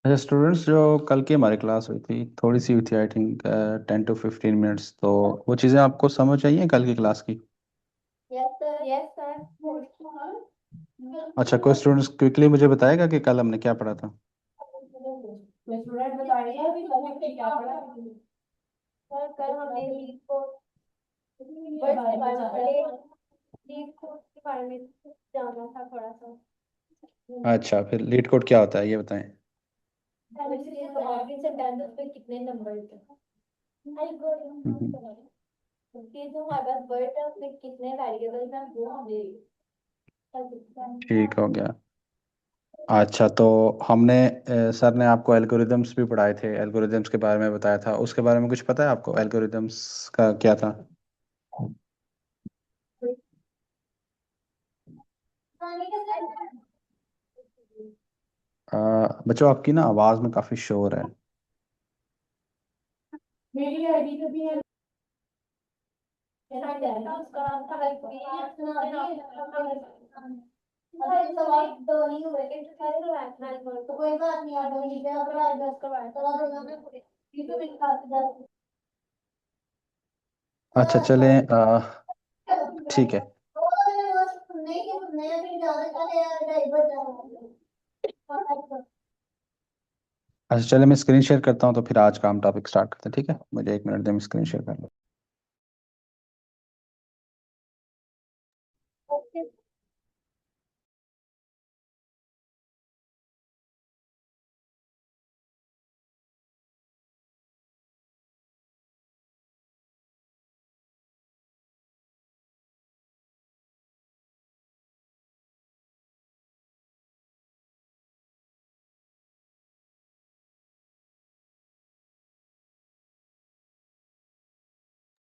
अच्छा स्टूडेंट्स, जो कल की हमारी क्लास हुई थी थोड़ी सी हुई थी, आई थिंक 10 to 15 मिनट्स, तो वो चीज़ें आपको समझ आई हैं कल की क्लास की? Yes sir, yes sir. अच्छा, कोई स्टूडेंट्स क्विकली मुझे बताएगा कि कल हमने क्या पढ़ा था? मैं स्टूडेंट बता रही है अभी तक हमने क्या पढ़ा। सर कल हमने लीड कोड वर्ड्स के बारे में पढ़े। लीड कोड के बारे में जाना था थोड़ा सा। अच्छा, फिर लीड कोड क्या होता है ये बताएं। तो आखिरी सेंटेंस पे कितने नंबर थे? हम्म। कि जो हमारे पास वर्ड है उसमें कितने वेरिएबल्स हैं वो हमें ठीक हो गया। अच्छा, तो हमने सर ने आपको एल्गोरिदम्स भी पढ़ाए थे, एल्गोरिदम्स के बारे में बताया था, उसके बारे में कुछ पता है आपको एल्गोरिदम्स का क्या था? बच्चों, आपकी ना आवाज़ में काफ़ी शोर है। मेरी आईडी पे भी है। उसका सवाल दो नहीं हुए थे सारे तो तो कोई बात नहीं आप वहीं पे अपना एड्रेस करवाएं तो ये तो मेरे साथ अच्छा चलें, ठीक है। अच्छा चले, मैं स्क्रीन शेयर करता हूँ तो फिर आज का हम टॉपिक स्टार्ट करते हैं, ठीक है? मुझे 1 मिनट दें, मैं स्क्रीन शेयर कर लूँ।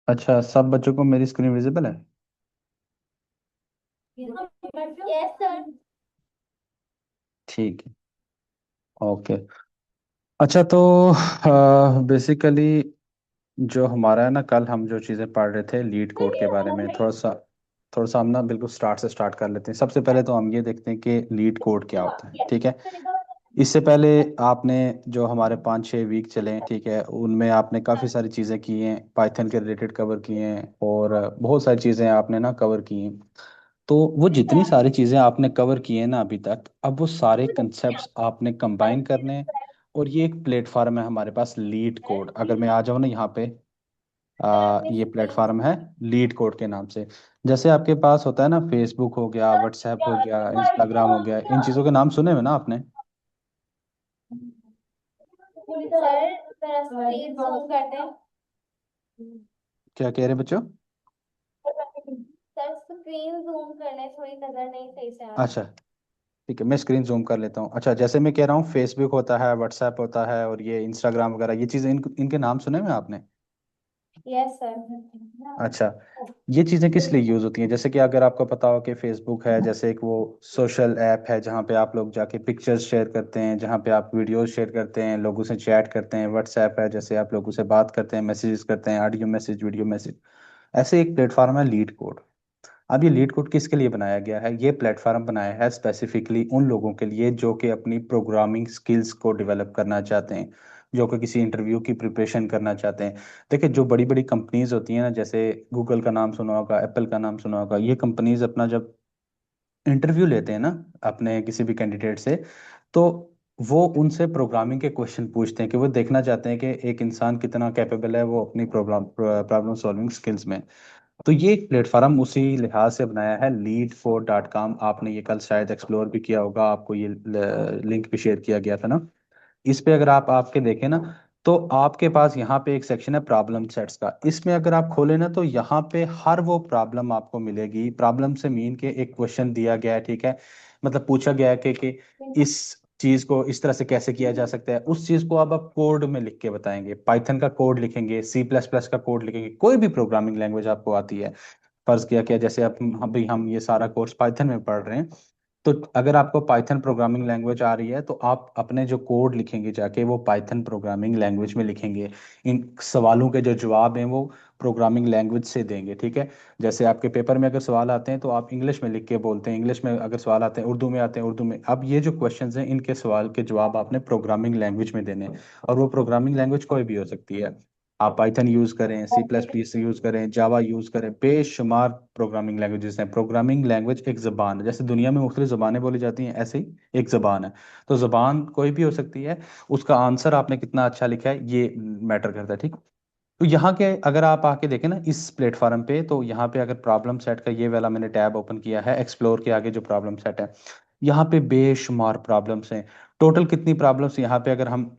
अच्छा, सब बच्चों को मेरी स्क्रीन विजिबल है? Yes sir. ठीक है। ओके। अच्छा तो बेसिकली जो हमारा है ना, कल हम जो चीज़ें पढ़ रहे थे लीड कोड के बारे में, थोड़ा सा हम ना बिल्कुल स्टार्ट से स्टार्ट कर लेते हैं। सबसे पहले तो हम ये देखते हैं कि लीड कोड क्या होता है, ठीक है? इससे पहले आपने जो हमारे 5-6 वीक चले हैं, ठीक है, उनमें आपने काफ़ी सारी चीज़ें की हैं, पाइथन के रिलेटेड कवर किए हैं और बहुत सारी चीज़ें आपने ना कवर की हैं। तो वो जितनी सारी चीज़ें आपने कवर की हैं ना अभी तक, अब वो सारे कंसेप्ट्स आपने कंबाइन करने हैं। और ये एक प्लेटफॉर्म है हमारे पास, लीड कोड। अगर मैं आ जाऊँ ना यहाँ पे, ये प्लेटफॉर्म है लीड कोड के नाम से। जैसे आपके पास होता है ना, फेसबुक हो गया, व्हाट्सएप हो गया, इंस्टाग्राम हो गया, इन चीज़ों के नाम सुने हुए ना आपने? सर जरा स्क्रीन जूम करते हैं। क्या कह रहे हैं बच्चों? सर स्क्रीन जूम करने थोड़ी नजर नहीं सही से आ अच्छा, रही। ठीक है, मैं स्क्रीन जूम कर लेता हूँ। अच्छा, जैसे मैं कह रहा हूँ, फेसबुक होता है, व्हाट्सएप होता है और ये इंस्टाग्राम वगैरह, ये चीज़ें इनके नाम सुने हुए आपने? Yes sir. अच्छा, ये चीज़ें किस लिए यूज़ होती हैं? जैसे कि अगर आपको पता हो कि फेसबुक है जैसे एक वो सोशल ऐप है जहाँ पे आप लोग जाके पिक्चर्स शेयर करते हैं, जहाँ पे आप वीडियोस शेयर करते हैं, लोगों से चैट करते हैं। व्हाट्सएप है जैसे आप लोगों से बात करते हैं, मैसेजेस करते हैं, ऑडियो मैसेज, वीडियो मैसेज। ऐसे एक प्लेटफॉर्म है लीड कोड। अब ये लीड कोड किसके लिए बनाया गया है? ये प्लेटफॉर्म बनाया है स्पेसिफिकली उन लोगों के लिए जो कि अपनी प्रोग्रामिंग स्किल्स को डेवलप करना चाहते हैं, जो कि किसी इंटरव्यू की प्रिपरेशन करना चाहते हैं। देखिए, जो बड़ी बड़ी कंपनीज होती हैं ना, जैसे गूगल का नाम सुना होगा, एप्पल का नाम सुना होगा, ये कंपनीज अपना जब इंटरव्यू लेते हैं ना अपने किसी भी कैंडिडेट से, तो वो उनसे प्रोग्रामिंग के क्वेश्चन पूछते हैं कि वो देखना चाहते हैं कि एक इंसान कितना कैपेबल है वो अपनी प्रॉब्लम प्रॉब्लम सॉल्विंग स्किल्स में। तो ये एक प्लेटफॉर्म उसी लिहाज से बनाया है, lead4.com। आपने ये कल शायद एक्सप्लोर भी किया होगा, आपको ये लिंक भी शेयर किया गया था ना। इस पे अगर आप आपके देखें ना, तो आपके पास यहाँ पे एक सेक्शन है प्रॉब्लम सेट्स का। इसमें अगर आप खोलें ना, तो यहाँ पे हर वो प्रॉब्लम आपको मिलेगी। प्रॉब्लम से मीन के एक क्वेश्चन दिया गया है, ठीक है, मतलब पूछा गया है कि इस चीज को इस तरह से कैसे किया जा सकता है, उस चीज को अब आप कोड में लिख के बताएंगे। पाइथन का कोड लिखेंगे, C++ का कोड लिखेंगे, कोई भी प्रोग्रामिंग लैंग्वेज आपको आती है। फर्ज किया जैसे अब अभी हम ये सारा कोर्स पाइथन में पढ़ रहे हैं, तो अगर आपको पाइथन प्रोग्रामिंग लैंग्वेज आ रही है तो आप अपने जो कोड लिखेंगे जाके वो पाइथन प्रोग्रामिंग लैंग्वेज में लिखेंगे। इन सवालों के जो जवाब हैं वो प्रोग्रामिंग लैंग्वेज से देंगे, ठीक है। जैसे आपके पेपर में अगर सवाल आते हैं तो आप इंग्लिश में लिख के बोलते हैं, इंग्लिश में अगर सवाल आते हैं उर्दू में आते हैं उर्दू में। अब ये जो क्वेश्चंस हैं इनके सवाल के जवाब आपने प्रोग्रामिंग लैंग्वेज में देने हैं। और वो प्रोग्रामिंग लैंग्वेज कोई भी हो सकती है। आप पाइथन यूज करें, C++ यूज करें, जावा यूज करें, बेशुमार प्रोग्रामिंग लैंग्वेजेस हैं। प्रोग्रामिंग लैंग्वेज एक जबान है, जैसे दुनिया में मुख्तलिफ जबानें बोली जाती हैं ऐसे ही एक जबान है। तो जबान कोई भी हो सकती है, उसका आंसर आपने कितना अच्छा लिखा है ये मैटर करता है, ठीक। तो यहाँ के अगर आप आके देखें ना इस प्लेटफॉर्म पे, तो यहाँ पे अगर प्रॉब्लम सेट का ये वाला मैंने टैब ओपन किया है, एक्सप्लोर के आगे जो प्रॉब्लम सेट है, यहाँ पे बेशुमार प्रॉब्लम्स हैं। टोटल कितनी प्रॉब्लम्स यहाँ पे अगर हम,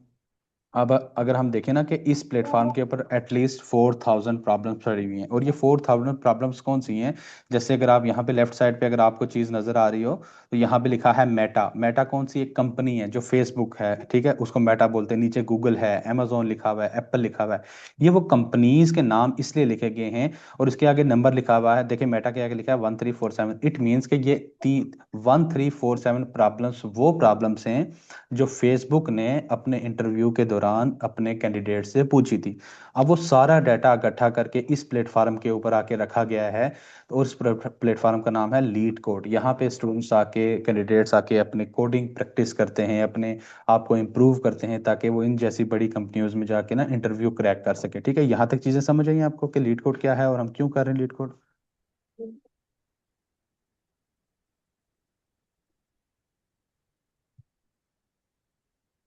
अब अगर हम देखें ना कि इस प्लेटफॉर्म के ऊपर एटलीस्ट 4,000 प्रॉब्लम्स पड़ी हुई हैं। और ये 4,000 प्रॉब्लम्स कौन सी हैं? जैसे अगर आप यहाँ पे लेफ्ट साइड पे अगर आपको चीज़ नज़र आ रही हो तो यहाँ पे लिखा है मेटा। मेटा कौन सी एक कंपनी है जो फेसबुक है, ठीक है, उसको मेटा बोलते हैं। नीचे गूगल है, अमेजोन लिखा हुआ है, एप्पल लिखा हुआ है। ये वो कंपनीज के नाम इसलिए लिखे गए हैं। और इसके आगे नंबर लिखा हुआ है, देखिए मेटा के आगे लिखा है 1347। इट मीन्स कि ये 1347 प्रॉब्लम्स वो प्रॉब्लम्स हैं जो फेसबुक ने अपने इंटरव्यू के दौरान अपने कैंडिडेट से पूछी थी। अब वो सारा डाटा इकट्ठा करके इस प्लेटफॉर्म के ऊपर आके रखा गया है। तो उस प्लेटफॉर्म का नाम है लीड कोड। यहाँ पे स्टूडेंट्स आके, कैंडिडेट्स आके अपने कोडिंग प्रैक्टिस करते हैं, अपने आप को इम्प्रूव करते हैं, ताकि वो इन जैसी बड़ी कंपनियों में जाके ना इंटरव्यू क्रैक कर सके, ठीक है। यहाँ तक चीजें समझ आई आपको कि लीड कोड क्या है और हम क्यों कर रहे हैं लीड कोड?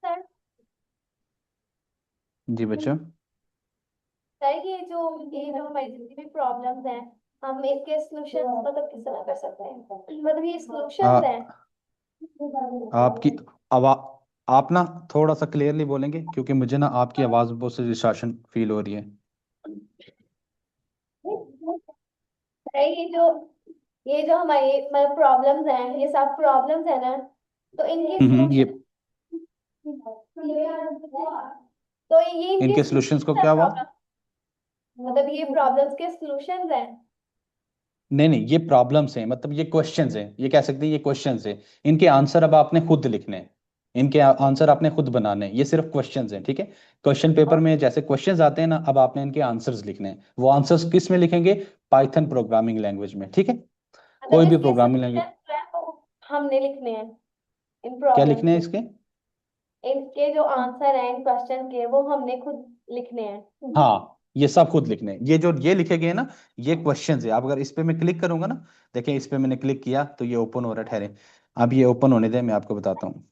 सर जी बच्चों। सर ये जो हमारी जितनी भी प्रॉब्लम्स हैं, हम इसके सॉल्यूशन मतलब किस तरह कर सकते हैं, मतलब ये सॉल्यूशंस आ, हैं। आपकी आवाज, आप ना थोड़ा सा क्लियरली बोलेंगे, क्योंकि मुझे ना आपकी आवाज बहुत से डिस्टॉर्शन फील हो रही है। सर ये जो हमारी मतलब प्रॉब्लम्स हैं, ये सब प्रॉब्लम्स है ना, तो इनके ये सॉल्यूशन, तो ये इनके इनके सॉल्यूशंस को सॉल्यूशंस है क्या हुआ? प्रॉब्लम, मतलब ये प्रॉब्लम्स के सॉल्यूशंस हैं। नहीं नहीं, ये प्रॉब्लम्स हैं, मतलब ये क्वेश्चंस हैं, ये कह सकते हैं ये क्वेश्चंस हैं। इनके आंसर अब आपने खुद लिखने हैं, इनके आंसर आपने खुद बनाने हैं। ये सिर्फ क्वेश्चंस हैं, ठीक है। क्वेश्चन पेपर में जैसे क्वेश्चंस आते हैं ना, अब आपने इनके आंसर्स लिखने हैं। वो आंसर्स किस में लिखेंगे? पाइथन प्रोग्रामिंग लैंग्वेज में, ठीक है। मतलब कोई भी इसके प्रोग्रामिंग लैंग्वेज। सॉल्यूशंस जो है वो हमने लिखने हैं इन क्या प्रॉब्लम्स लिखने हैं के। इसके? इनके जो आंसर हैं इन क्वेश्चन के, वो हमने खुद लिखने हैं। हाँ, ये सब खुद लिखने हैं। ये जो ये लिखे गए हैं ना, ये क्वेश्चंस है। अब अगर इस पे मैं क्लिक करूंगा ना, देखिए इस पे मैंने क्लिक किया तो ये ओपन हो रहा है, ठहरे। अब ये ओपन होने दे, मैं आपको बताता हूँ।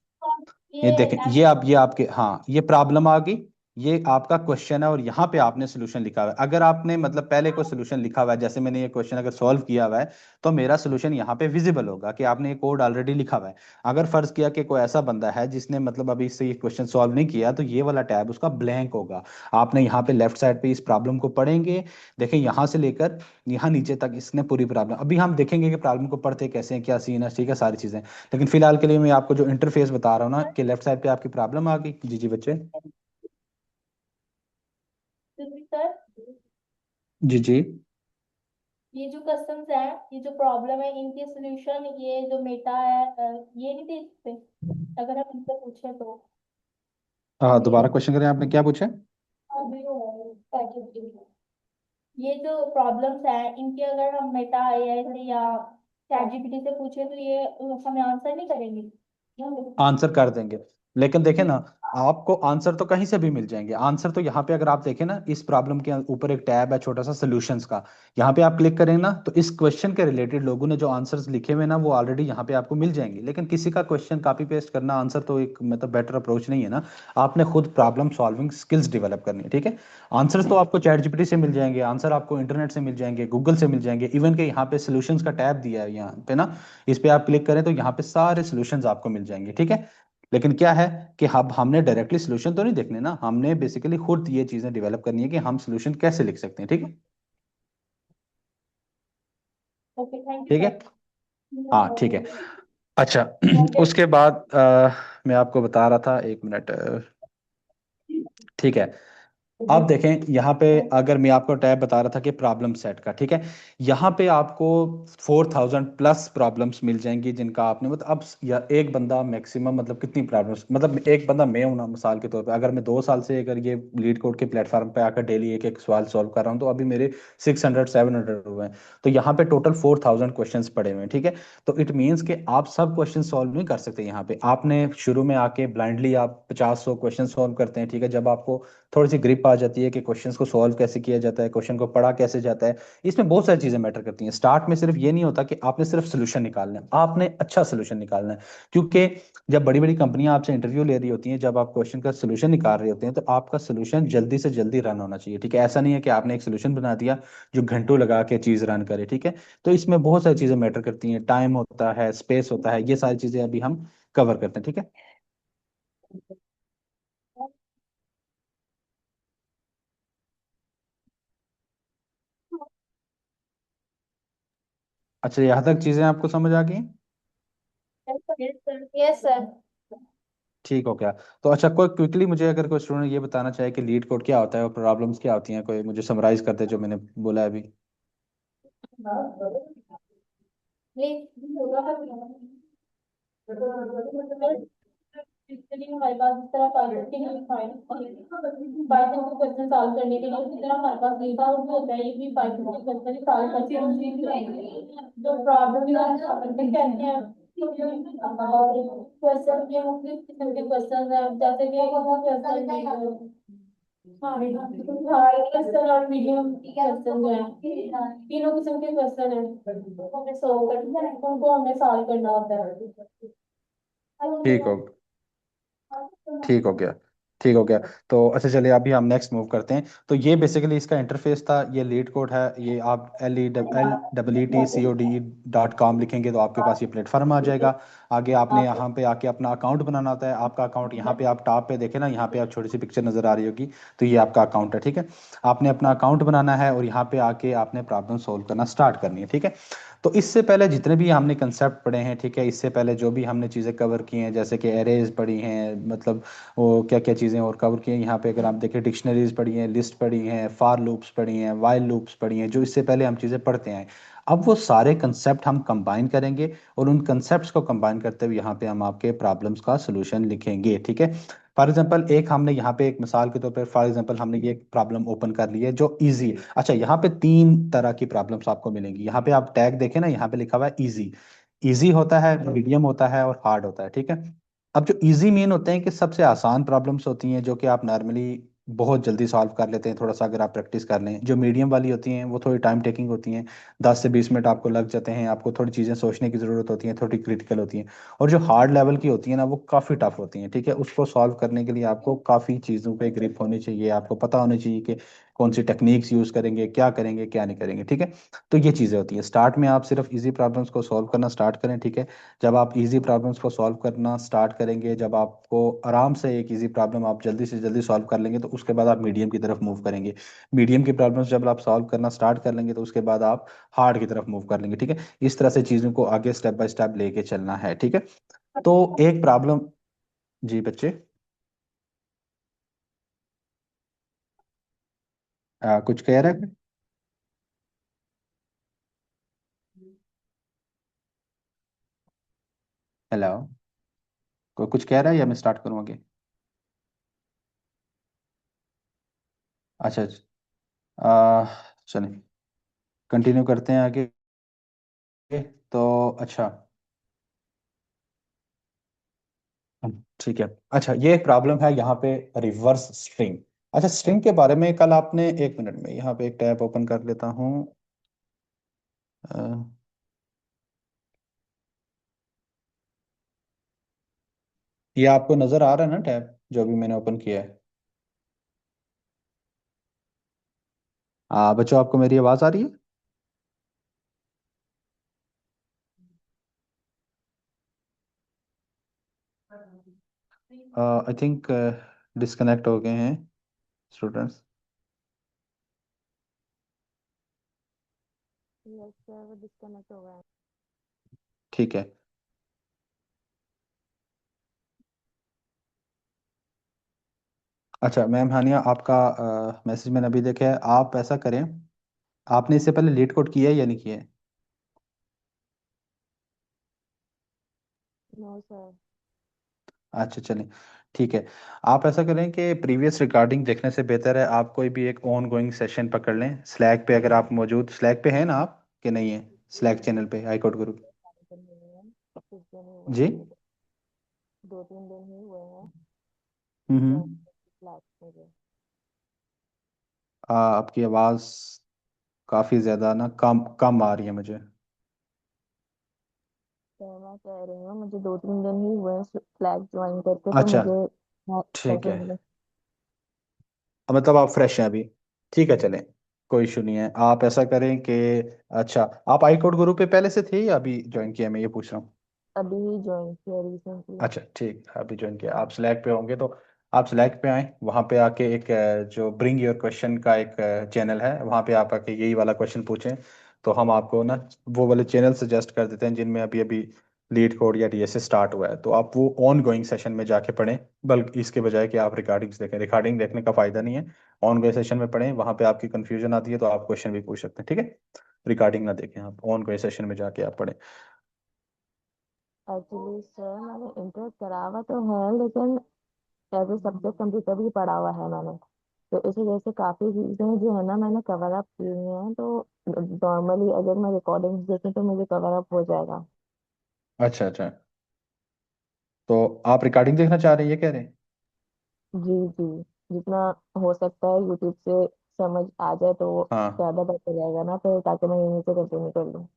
ये ये देखें, ये आप, ये आपके, हाँ, ये प्रॉब्लम आ गई। ये आपका क्वेश्चन है और यहाँ पे आपने सोल्यूशन लिखा हुआ है। अगर आपने मतलब पहले कोई सोल्यूशन लिखा हुआ है, जैसे मैंने ये क्वेश्चन अगर सॉल्व किया हुआ है, तो मेरा सोल्यूशन यहाँ पे विजिबल होगा कि आपने ये कोड ऑलरेडी लिखा हुआ है। अगर फर्ज किया कि कोई ऐसा बंदा है जिसने मतलब अभी से ये क्वेश्चन सॉल्व नहीं किया, तो ये वाला टैब उसका ब्लैंक होगा। आपने यहाँ पे लेफ्ट साइड पे इस प्रॉब्लम को पढ़ेंगे, देखें यहाँ से लेकर यहाँ नीचे तक इसने पूरी प्रॉब्लम, अभी हम देखेंगे कि प्रॉब्लम को पढ़ते कैसे हैं, क्या सीन है, ठीक है, सारी चीजें। लेकिन फिलहाल के लिए मैं आपको जो इंटरफेस बता रहा हूँ ना, कि लेफ्ट साइड पे आपकी प्रॉब्लम आ गई। जी जी बच्चे। सर जी जी। ये जो कस्टम्स है, ये जो प्रॉब्लम है, इनके सॉल्यूशन ये जो मेटा है, ये नहीं दे सकते अगर हम इनसे पूछे तो? हाँ, दोबारा क्वेश्चन करें, आपने क्या पूछा? ये जो प्रॉब्लम्स है, इनके अगर हम मेटा एआई से या चैट जीपीटी से पूछे तो ये हमें आंसर नहीं करेंगे। आंसर कर देंगे। लेकिन देखें ना, आपको आंसर तो कहीं से भी मिल जाएंगे। आंसर तो यहाँ पे अगर आप देखें ना, इस प्रॉब्लम के ऊपर एक टैब है छोटा सा सॉल्यूशंस का। यहाँ पे आप क्लिक करेंगे ना, तो इस क्वेश्चन के रिलेटेड लोगों ने जो आंसर्स लिखे हुए हैं ना, वो ऑलरेडी यहाँ पे आपको मिल जाएंगे। लेकिन किसी का क्वेश्चन कॉपी पेस्ट करना आंसर तो एक मतलब बेटर अप्रोच नहीं है ना। आपने खुद प्रॉब्लम सॉल्विंग स्किल्स डेवलप करनी है, ठीक है। आंसर्स तो आपको चैट जीपीटी से मिल जाएंगे, आंसर आपको इंटरनेट से मिल जाएंगे, गूगल से मिल जाएंगे। इवन के यहाँ पे सॉल्यूशंस का टैब दिया है यहाँ पे ना, इस पे आप क्लिक करें तो यहाँ पे सारे सॉल्यूशंस आपको मिल जाएंगे, ठीक है। लेकिन क्या है कि अब हमने डायरेक्टली सोल्यूशन तो नहीं देखने ना, हमने बेसिकली खुद ये चीजें डेवलप करनी है कि हम सोल्यूशन कैसे लिख सकते हैं, ठीक है। ओके, थैंक यू ठीक है, सर। हाँ ठीक है। अच्छा उसके बाद मैं आपको बता रहा था, एक मिनट, ठीक है। आप देखें यहाँ पे, अगर मैं आपको टैब बता रहा था कि प्रॉब्लम सेट का, ठीक है, यहाँ पे आपको 4000 प्लस प्रॉब्लम्स मिल जाएंगी जिनका आपने मतलब अब या एक बंदा मैक्सिमम मतलब कितनी प्रॉब्लम्स, मतलब एक बंदा मैं हूं ना मिसाल के तौर पे, अगर मैं 2 साल से अगर ये लीड कोड के प्लेटफॉर्म पे आकर डेली एक एक सवाल सॉल्व कर रहा हूँ तो अभी मेरे 600 700 हुए हैं। तो यहाँ पे टोटल 4000 क्वेश्चन पड़े हुए हैं, ठीक है। तो इट मीन्स कि आप सब क्वेश्चन सॉल्व नहीं कर सकते यहाँ पे। आपने शुरू में आके ब्लाइंडली आप 50 100 क्वेश्चन सॉल्व करते हैं, ठीक है। जब आपको थोड़ी सी ग्रिप आ जाती है कि क्वेश्चंस को सॉल्व कैसे किया जाता है, क्वेश्चन को पढ़ा कैसे जाता है, इसमें बहुत सारी चीजें मैटर करती हैं। स्टार्ट में सिर्फ ये नहीं होता कि आपने सिर्फ सोल्यूशन निकालना है, आपने अच्छा सोल्यूशन निकालना है। क्योंकि जब बड़ी बड़ी कंपनियां आपसे इंटरव्यू ले रही होती हैं, जब आप क्वेश्चन का सोल्यूशन निकाल रहे होते हैं, तो आपका सोल्यूशन जल्दी से जल्दी रन होना चाहिए, ठीक है। ऐसा नहीं है कि आपने एक सोल्यूशन बना दिया जो घंटों लगा के चीज रन करे, ठीक है। तो इसमें बहुत सारी चीजें मैटर करती हैं, टाइम होता है, स्पेस होता है, ये सारी चीजें अभी हम कवर करते हैं, ठीक है। अच्छा, यहाँ तक चीजें आपको समझ आ गई? Yes sir. ठीक हो गया। तो अच्छा, कोई क्विकली मुझे अगर कोई स्टूडेंट ये बताना चाहे कि लीड कोड क्या होता है और प्रॉब्लम्स क्या होती हैं, कोई मुझे समराइज कर दे जो मैंने बोला है अभी। इसके लिए हमारे पास इस तरह पाइथन के लिए पाइथन के क्वेश्चन सॉल्व करने के लिए इस तरह हमारे पास डेटा भी होता है, ये भी पाइथन के क्वेश्चन सॉल्व करते हैं जो प्रॉब्लम कहते हैं। और क्वेश्चन के मुख्तलिफ किस्म के क्वेश्चन है, जैसे कि क्वेश्चन, हाँ हार्ड क्वेश्चन और मीडियम क्वेश्चन जो है, तीनों किस्म के क्वेश्चन है, हमें सॉल्व करना है, उनको हमें सॉल्व करना होता ठीक हो ठीक हो गया ठीक हो गया। तो अच्छा चलिए, अभी हम नेक्स्ट मूव करते हैं। तो ये बेसिकली इसका इंटरफेस था, ये लीड कोड है। ये आप LEETCODE.com लिखेंगे तो आपके पास ये प्लेटफॉर्म आ जाएगा। आगे आपने यहाँ पे आके अपना अकाउंट बनाना होता है। आपका अकाउंट यहाँ पे आप टॉप पे देखें ना, यहाँ पे आप छोटी सी पिक्चर नजर आ रही होगी, तो ये आपका अकाउंट है, ठीक है। आपने अपना अकाउंट बनाना है और यहाँ पे आके आपने प्रॉब्लम सोल्व करना स्टार्ट करनी है, ठीक है। तो इससे पहले जितने भी हमने कंसेप्ट पढ़े हैं, ठीक है, इससे पहले जो भी हमने चीज़ें कवर की हैं, जैसे कि एरेज पढ़ी हैं, मतलब वो क्या क्या चीज़ें और कवर की हैं यहाँ पे, अगर आप देखें डिक्शनरीज पढ़ी हैं, लिस्ट पढ़ी हैं, फार लूप्स पढ़ी हैं, वाइल लूप्स पढ़ी हैं, जो इससे पहले हम चीज़ें पढ़ते हैं। अब वो सारे कंसेप्ट हम कंबाइन करेंगे और उन कंसेप्ट्स को कंबाइन करते हुए यहाँ पे हम आपके प्रॉब्लम्स का सोल्यूशन लिखेंगे, ठीक है। फॉर एग्जांपल एक हमने यहाँ पे एक मिसाल के तौर पर, फॉर एग्जांपल हमने ये एक प्रॉब्लम ओपन कर ली है जो इजी है। अच्छा, यहाँ पे 3 तरह की प्रॉब्लम्स आपको मिलेंगी। यहाँ पे आप टैग देखें ना, यहाँ पे लिखा हुआ है इजी। इजी होता है, मीडियम होता है और हार्ड होता है, ठीक है। अब जो इजी मीन होते हैं कि सबसे आसान प्रॉब्लम्स होती हैं जो कि आप नॉर्मली बहुत जल्दी सॉल्व कर लेते हैं थोड़ा सा अगर आप प्रैक्टिस कर लें। जो मीडियम वाली होती हैं वो थोड़ी टाइम टेकिंग होती हैं, 10 से 20 मिनट आपको लग जाते हैं, आपको थोड़ी चीज़ें सोचने की ज़रूरत होती हैं, थोड़ी क्रिटिकल होती हैं। और जो हार्ड लेवल की होती है ना, वो काफ़ी टफ होती हैं, ठीक है। उसको सॉल्व करने के लिए आपको काफ़ी चीज़ों पे ग्रिप होनी चाहिए, आपको पता होनी चाहिए कि कौन सी टेक्निक्स यूज़ करेंगे क्या नहीं करेंगे, ठीक है। तो ये चीज़ें होती हैं। स्टार्ट में आप सिर्फ इजी प्रॉब्लम्स को सॉल्व करना स्टार्ट करें, ठीक है। जब आप इजी प्रॉब्लम्स को सॉल्व करना स्टार्ट करेंगे, जब आपको आराम से एक इजी प्रॉब्लम आप जल्दी से जल्दी सॉल्व कर लेंगे, तो उसके बाद आप मीडियम की तरफ मूव करेंगे। मीडियम की प्रॉब्लम्स जब आप सॉल्व करना स्टार्ट कर लेंगे, तो उसके बाद आप हार्ड की तरफ मूव कर लेंगे, ठीक है। इस तरह से चीज़ों को आगे स्टेप बाय स्टेप लेके चलना है, ठीक है। तो एक प्रॉब्लम, जी बच्चे, कुछ कह रहे हैं? हेलो, कोई कुछ कह रहा है या मैं स्टार्ट करूँ आगे? अच्छा अच्छा, चलिए कंटिन्यू करते हैं आगे। तो अच्छा, ठीक है। अच्छा, ये एक प्रॉब्लम है यहाँ पे, रिवर्स स्ट्रिंग। अच्छा, स्ट्रिंग के बारे में कल आपने, 1 मिनट में यहाँ पे एक टैब ओपन कर लेता हूँ। अ, ये आपको नजर आ रहा है ना टैब जो भी मैंने ओपन किया है? बच्चों, आपको मेरी आवाज़ आ रही है? आई थिंक डिस्कनेक्ट हो गए हैं स्टूडेंट्स। यस सर, वो डिस्कनेक्ट हो गया। ठीक है। अच्छा मैम हानिया, आपका मैसेज मैंने अभी देखा है। आप ऐसा करें, आपने इससे पहले लीड कोड किया है या नहीं किया है? No sir. अच्छा चलें, ठीक है। आप ऐसा करें कि प्रीवियस रिकॉर्डिंग देखने से बेहतर है आप कोई भी एक ऑन गोइंग सेशन पकड़ लें स्लैक पे। अगर आप मौजूद स्लैक पे हैं ना, आप कि नहीं है स्लैक चैनल पे हाई कोर्ट ग्रुप? कुछ दिन नहीं है, कुछ दिन ही हुए हैं जी। मुझे, 2-3 दिन ही हुए हैं ज्वाइन हम्म। क्लास मुझे। आपकी आवाज़ काफ़ी ज़्यादा ना कम कम आ रही है मुझे। तो मैं कह रही हूँ मुझे 2-3 दिन ही हुए हैं क्लास ज्वाइन करके, तो अच्छा मुझे ठीक कैसे है, मिले? मतलब आप फ्रेश हैं अभी। ठीक है चलें, कोई इशू नहीं है। आप ऐसा करें कि, अच्छा, आप आई कोड ग्रुप पे पहले से थे या अभी ज्वाइन किया, मैं ये पूछ रहा हूँ। अभी ही ज्वाइन किया रिसेंटली। अच्छा ठीक, अभी ज्वाइन किया। आप स्लैक पे होंगे तो आप स्लैक पे आए, वहाँ पे आके एक जो ब्रिंग योर क्वेश्चन का एक चैनल है, वहाँ पे आप आके यही वाला क्वेश्चन पूछें। तो हम आपको ना वो वाले चैनल सजेस्ट कर देते हैं जिनमें अभी अभी लीड कोड या डीएसए स्टार्ट हुआ है, तो आप वो ऑन गोइंग सेशन में जाके पढ़ें, बल्कि इसके बजाय कि आप रिकॉर्डिंग्स देखें। रिकॉर्डिंग देखने का फायदा नहीं है, ऑन गोइंग सेशन में पढ़ें, वहाँ पे आपकी कंफ्यूजन आती है तो आप क्वेश्चन भी पूछ सकते हैं, ठीक है। रिकॉर्डिंग ना देखें, आप ऑन गोइंग सेशन में जाके आप पढ़ें। एक्चुअली सर मैंने इंटर करा हुआ तो है, लेकिन एज ए सब्जेक्ट कंप्यूटर भी पढ़ा हुआ है मैंने। तो इस वजह से काफ़ी चीज़ें जो है ना मैंने कवर अप की हुई हैं, तो नॉर्मली अगर मैं रिकॉर्डिंग्स देखूँ तो मुझे कवर अप हो जाएगा। अच्छा अच्छा, तो आप रिकॉर्डिंग देखना चाह रहे हैं, ये कह रहे हैं? जी जी, जितना हो सकता है यूट्यूब से समझ आ जाए तो हाँ। ज़्यादा बेहतर रहेगा ना, फिर ताकि मैं यहीं से कंटिन्यू कर लूँ।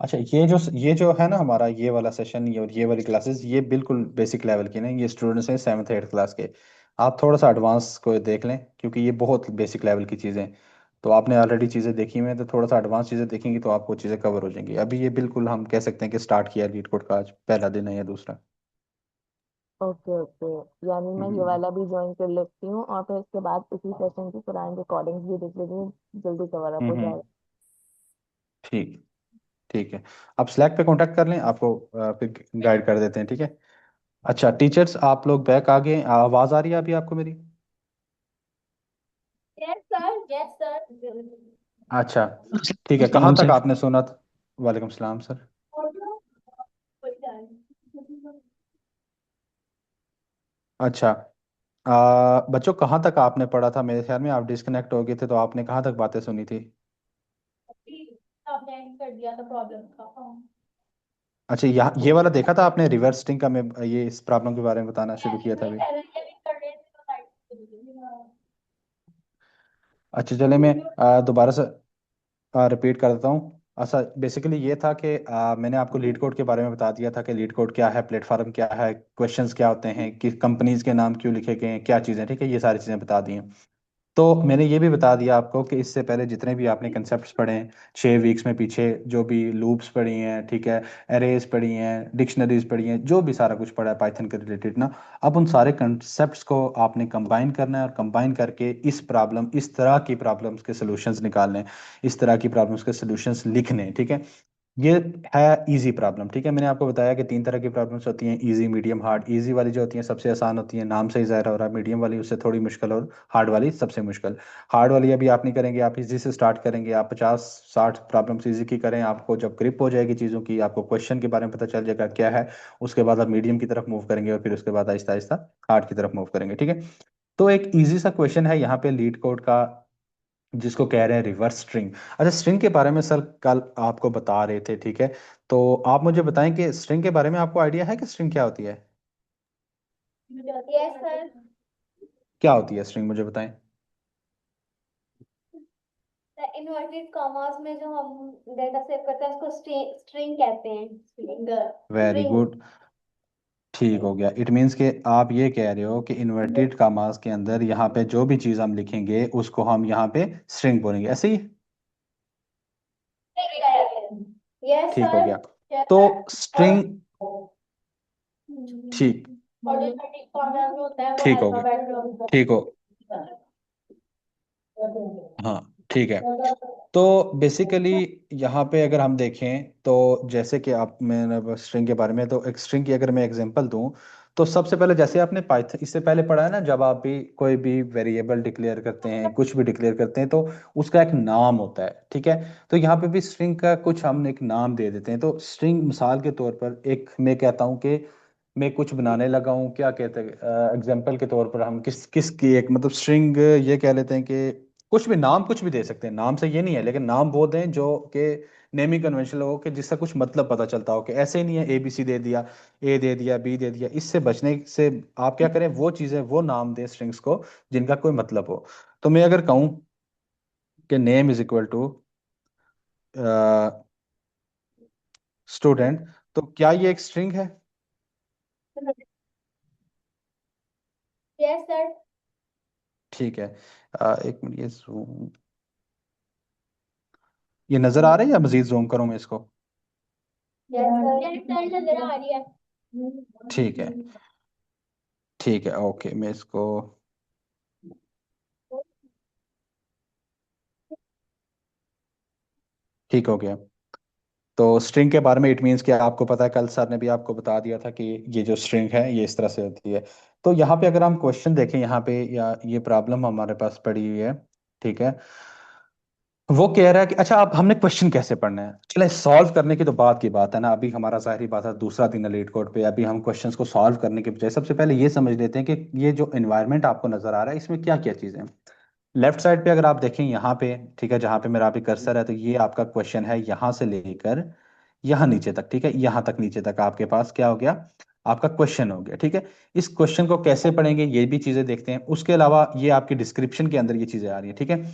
अच्छा, ये जो है ना हमारा ये वाला सेशन, ये और ये वाली क्लासेस, ये बिल्कुल बेसिक लेवल की नहीं, ये स्टूडेंट्स हैं 7th 8th क्लास के। आप थोड़ा सा एडवांस को देख लें क्योंकि ये बहुत बेसिक लेवल की चीज़ें हैं। तो आपने ऑलरेडी चीज़ें देखी हुई हैं, तो थोड़ा सा एडवांस चीज़ें देखेंगी तो आपको चीज़ें कवर हो जाएंगी। अभी ये बिल्कुल हम कह सकते हैं कि स्टार्ट किया लीड कोड का, आज पहला दिन है या दूसरा। ओके ओके, यानी मैं ये हम्म। वाला भी ज्वाइन कर लेती हूँ और फिर इसके बाद इसी सेशन की पुरानी रिकॉर्डिंग्स भी देख लेती हूँ, जल्दी कवर अप हो जाएगा। हम्म। ठीक, ठीक है। आप स्लैक पे कांटेक्ट कर लें, आपको फिर गाइड कर देते हैं, ठीक है। अच्छा टीचर्स, आप लोग बैक आ गए, आवाज़ आ रही है अभी आपको मेरी? Yes sir, yes sir. अच्छा ठीक है, कहाँ सलाम तक सर। आपने सुना था? वालेकुम सलाम सर। अच्छा, बच्चों कहाँ तक आपने पढ़ा था? मेरे ख्याल में आप डिस्कनेक्ट हो गए थे, तो आपने कहाँ तक बातें सुनी थी? आपने end कर दिया था प्रॉब्लम का। अच्छा, यहाँ ये वाला देखा था आपने रिवर्स स्ट्रिंग का? मैं ये इस प्रॉब्लम के बारे में बताना शुरू किया था नहीं, अभी। पहले ये भी कर रहे थे तो लाइट चली गई। अच्छा चले, मैं दोबारा से रिपीट कर देता हूँ। अच्छा बेसिकली ये था कि मैंने आपको लीड कोड के बारे में बता दिया था कि लीड कोड क्या है, प्लेटफॉर्म क्या है, क्वेश्चंस क्या होते हैं, कि कंपनीज के नाम क्यों लिखे गए हैं, क्या चीज़ें, ठीक है, ये सारी चीज़ें बता दी हैं। तो मैंने ये भी बता दिया आपको कि इससे पहले जितने भी आपने कंसेप्ट्स पढ़े हैं 6 वीक्स में पीछे, जो भी लूप्स पढ़ी हैं, ठीक है, एरेज पढ़ी हैं, डिक्शनरीज पढ़ी हैं, जो भी सारा कुछ पढ़ा है पाइथन के रिलेटेड ना, अब उन सारे कंसेप्ट्स को आपने कंबाइन करना है और कंबाइन करके इस तरह की प्रॉब्लम्स के सॉल्यूशंस निकालने हैं, इस तरह की प्रॉब्लम्स के सॉल्यूशंस लिखने हैं, ठीक है। ये है इजी प्रॉब्लम, ठीक है। मैंने आपको बताया कि 3 तरह की प्रॉब्लम्स होती हैं, इजी, मीडियम, हार्ड। इजी वाली जो होती हैं सबसे आसान होती है, नाम से ही ज़ाहिर हो रहा है। मीडियम वाली उससे थोड़ी मुश्किल, और हार्ड वाली सबसे मुश्किल। हार्ड वाली अभी आप नहीं करेंगे, आप इजी से स्टार्ट करेंगे। आप 50 60 प्रॉब्लम्स इजी की करें, आपको जब ग्रिप हो जाएगी चीज़ों की, आपको क्वेश्चन के बारे में पता चल जाएगा क्या है, उसके बाद आप मीडियम की तरफ मूव करेंगे और फिर उसके बाद आहिस्ता आहिस्ता हार्ड की तरफ मूव करेंगे, ठीक है। तो एक इजी सा क्वेश्चन है यहाँ पे लीड कोड का, जिसको कह रहे हैं रिवर्स स्ट्रिंग। अच्छा, स्ट्रिंग के बारे में सर कल आपको बता रहे थे, ठीक है। तो आप मुझे बताएं कि स्ट्रिंग के बारे में आपको आइडिया है कि स्ट्रिंग क्या होती है? Yes sir. क्या होती है स्ट्रिंग, मुझे बताएं। इन्वर्टेड कॉमास में जो हम डेटा सेव करते हैं उसको स्ट्रिंग कहते हैं। Very string. गुड, ठीक हो गया। इट मीन्स कि आप ये कह रहे हो कि इन्वर्टेड कॉमास के अंदर यहाँ पे जो भी चीज़ हम लिखेंगे उसको हम यहाँ पे स्ट्रिंग बोलेंगे, ऐसे ही? यस ठीक हो सर। गया। यस तो सर। और स्ट्रिंग, ठीक, और जो 30 कॉर्नर में होता है वो ठीक हो गया, अल्फाबेट में होता ठीक हो, हाँ ठीक है। तो बेसिकली यहाँ पे अगर हम देखें तो जैसे कि आप, मैंने स्ट्रिंग के बारे में, तो एक स्ट्रिंग की अगर मैं एग्जांपल दूं, तो सबसे पहले जैसे आपने पाइथन इससे पहले पढ़ा है ना, जब आप भी कोई भी वेरिएबल डिक्लेयर करते हैं, कुछ भी डिक्लेयर करते हैं, तो उसका एक नाम होता है, ठीक है। तो यहाँ पे भी स्ट्रिंग का कुछ हम एक नाम दे देते हैं। तो स्ट्रिंग मिसाल के तौर पर एक मैं कहता हूँ कि मैं कुछ बनाने लगा हूँ, क्या कहते हैं, एग्जाम्पल के तौर पर हम किस की एक मतलब स्ट्रिंग ये कह लेते हैं कि कुछ भी नाम कुछ भी दे सकते हैं, नाम से ये नहीं है, लेकिन नाम वो दें जो कि नेमिंग कन्वेंशनल हो, कि जिसका कुछ मतलब पता चलता हो, कि ऐसे ही नहीं है ABC दे दिया, A दे दिया, B दे दिया। इससे बचने से आप क्या करें, वो चीजें वो नाम दें स्ट्रिंग्स को जिनका कोई मतलब हो। तो मैं अगर कहूँ कि name is equal to student, तो क्या ये एक स्ट्रिंग है? Yes sir. ठीक है। एक मिनट, ये zoom- ये नजर आ रहा है या मजीद जूम करूं मैं इसको? यस सर नजर आ रही है। ठीक है, ठीक है, ओके, मैं इसको ठीक हो गया। तो स्ट्रिंग के बारे में इट मीन्स कि आपको पता है, कल सर ने भी आपको बता दिया था कि ये जो स्ट्रिंग है ये इस तरह से होती है। तो यहाँ पे अगर हम क्वेश्चन देखें यहाँ पे, या ये प्रॉब्लम हमारे पास पड़ी हुई है, ठीक है। वो कह रहा है कि अच्छा, आप हमने क्वेश्चन कैसे पढ़ना है, चले सॉल्व करने की तो बात की बात है ना, अभी हमारा जाहिर बात है दूसरा दिन है लीड कोड पे, अभी हम क्वेश्चंस को सॉल्व करने के बजाय सबसे पहले ये समझ लेते हैं कि ये जो एनवायरनमेंट आपको नजर आ रहा है इसमें क्या क्या चीजें हैं। लेफ्ट साइड पे अगर आप देखें यहाँ पे, ठीक है, जहाँ पे मेरा अभी कर्सर है, तो ये आपका क्वेश्चन है यहाँ से लेकर यहाँ नीचे तक, ठीक है, यहाँ तक नीचे तक आपके पास क्या हो गया, आपका क्वेश्चन हो गया, ठीक है। इस क्वेश्चन को कैसे पढ़ेंगे ये भी चीजें देखते हैं। उसके अलावा ये आपकी डिस्क्रिप्शन के अंदर ये चीजें आ रही है, ठीक है।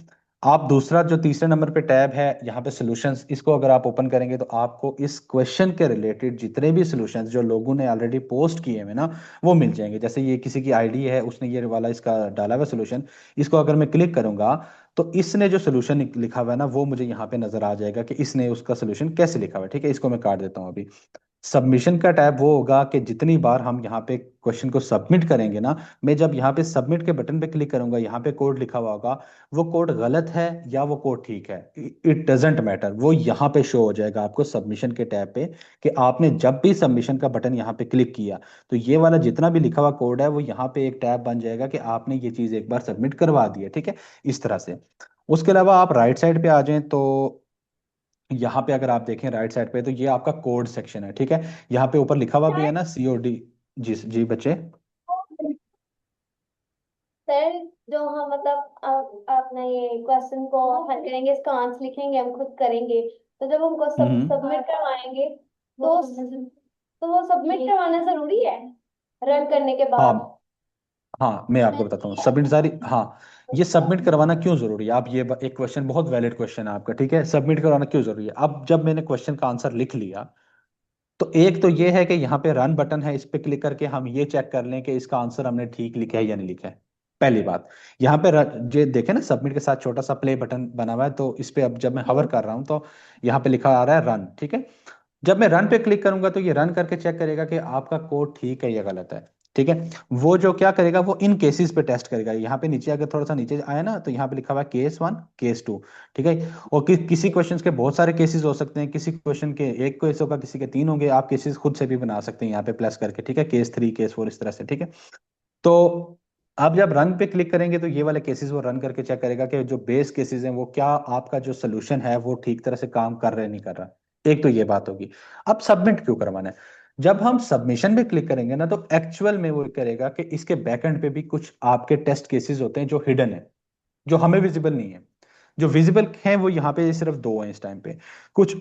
आप दूसरा जो तीसरे नंबर पे टैब है यहाँ पे सॉल्यूशंस, इसको अगर आप ओपन करेंगे तो आपको इस क्वेश्चन के रिलेटेड जितने भी सॉल्यूशंस जो लोगों ने ऑलरेडी पोस्ट किए हुए ना, वो मिल जाएंगे। जैसे ये किसी की आईडी है, उसने ये वाला इसका डाला हुआ सॉल्यूशन, इसको अगर मैं क्लिक करूंगा तो इसने जो सोल्यूशन लिखा हुआ है ना, वो मुझे यहाँ पे नजर आ जाएगा कि इसने उसका सोल्यूशन कैसे लिखा हुआ है, ठीक है। इसको मैं काट देता हूँ अभी। सबमिशन का टैब वो होगा कि जितनी बार हम यहाँ पे क्वेश्चन को सबमिट करेंगे ना, मैं जब यहाँ पे सबमिट के बटन पे क्लिक करूंगा, यहाँ पे कोड लिखा हुआ होगा, वो कोड गलत है या वो कोड ठीक है, इट डजेंट मैटर, वो यहाँ पे शो हो जाएगा आपको सबमिशन के टैब पे, कि आपने जब भी सबमिशन का बटन यहाँ पे क्लिक किया, तो ये वाला जितना भी लिखा हुआ कोड है वो यहाँ पे एक टैब बन जाएगा कि आपने ये चीज एक बार सबमिट करवा दी है, ठीक है, इस तरह से। उसके अलावा आप राइट साइड पे आ जाएं तो यहाँ पे अगर आप देखें राइट साइड पे, तो ये आपका कोड सेक्शन है, ठीक है। यहाँ पे ऊपर लिखा हुआ भी है ना COD। जी जी बच्चे। सर जो हम मतलब अपना ये क्वेश्चन को हल करेंगे, इसका आंसर लिखेंगे, हम खुद करेंगे। तो जब हमको हम्म। सबमिट करवाएंगे तो वो सबमिट करवाना जरूरी है रन करने के बाद। हाँ, हाँ, मैं आपको बताता हूँ सबमिट जारी, हाँ, ये सबमिट करवाना क्यों जरूरी है। आप ये एक क्वेश्चन बहुत वैलिड क्वेश्चन है आपका, ठीक है, सबमिट करवाना क्यों जरूरी है। अब जब मैंने क्वेश्चन का आंसर लिख लिया, तो एक तो ये है कि यहाँ पे रन बटन है, इस पे क्लिक करके हम ये चेक कर लें कि इसका आंसर हमने ठीक लिखा है या नहीं लिखा है। पहली बात, यहाँ पे जे देखे ना सबमिट के साथ छोटा सा प्ले बटन बना हुआ है, तो इस पे अब जब मैं हवर कर रहा हूँ तो यहाँ पे लिखा आ रहा है रन, ठीक है। जब मैं रन पे क्लिक करूंगा तो ये रन करके चेक करेगा कि आपका कोड ठीक है या गलत है, ठीक है। वो जो क्या करेगा, वो इन केसेस पे टेस्ट करेगा। यहाँ पे नीचे अगर थोड़ा सा नीचे आया ना, तो यहाँ पे लिखा हुआ है केस 1, केस 2, ठीक है। और किसी क्वेश्चन के बहुत सारे केसेस हो सकते हैं, किसी क्वेश्चन के एक केस होगा, किसी के 3 होंगे, आप केसेस खुद से भी बना सकते हैं यहाँ पे प्लस करके, ठीक है, केस 3, केस 4, इस तरह से, ठीक है। तो आप जब रन पे क्लिक करेंगे तो ये वाले केसेस वो रन करके चेक करेगा कि जो बेस केसेस हैं वो क्या, आपका जो सोल्यूशन है वो ठीक तरह से काम कर रहा है नहीं कर रहा। एक तो ये बात होगी। अब सबमिट क्यों करवाना है, जब हम सबमिशन पे क्लिक करेंगे ना, तो एक्चुअल में वो करेगा कि इसके बैकएंड पे भी कुछ आपके टेस्ट केसेस होते हैं जो हिडन है, जो हमें विजिबल नहीं है। जो विजिबल हैं वो यहाँ पे सिर्फ दो हैं इस टाइम पे। कुछ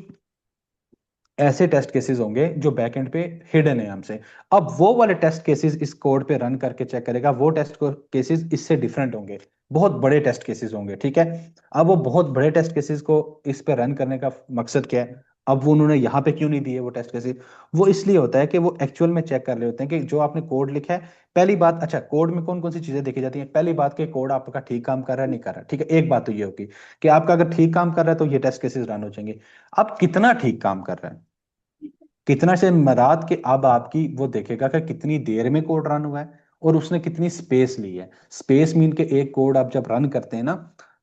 ऐसे टेस्ट केसेस होंगे जो बैकएंड पे हिडन है हमसे। अब वो वाले टेस्ट केसेस इस कोड पे रन करके चेक करेगा, वो टेस्ट केसेस इससे डिफरेंट होंगे, बहुत बड़े टेस्ट केसेस होंगे, ठीक है। अब वो बहुत बड़े टेस्ट केसेस को इस पे रन करने का मकसद क्या है, अब वो उन्होंने यहाँ पे क्यों नहीं दिए वो टेस्ट केसेस, वो इसलिए होता है कि वो एक्चुअल में चेक कर रहे होते हैं कि जो आपने कोड लिखा है। पहली बात, अच्छा, कोड में कौन कौन सी चीजें देखी जाती हैं, पहली बात कि कोड आपका ठीक काम कर रहा है नहीं कर रहा, ठीक है, एक बात तो ये होगी कि आपका अगर ठीक काम कर रहा है तो ये टेस्ट केसेस रन हो जाएंगे। अब कितना ठीक काम कर रहा है, कितना से मराद के, अब आपकी वो देखेगा कि कितनी देर में कोड रन हुआ है और उसने कितनी स्पेस ली है। स्पेस मीन के एक कोड आप जब रन करते हैं ना,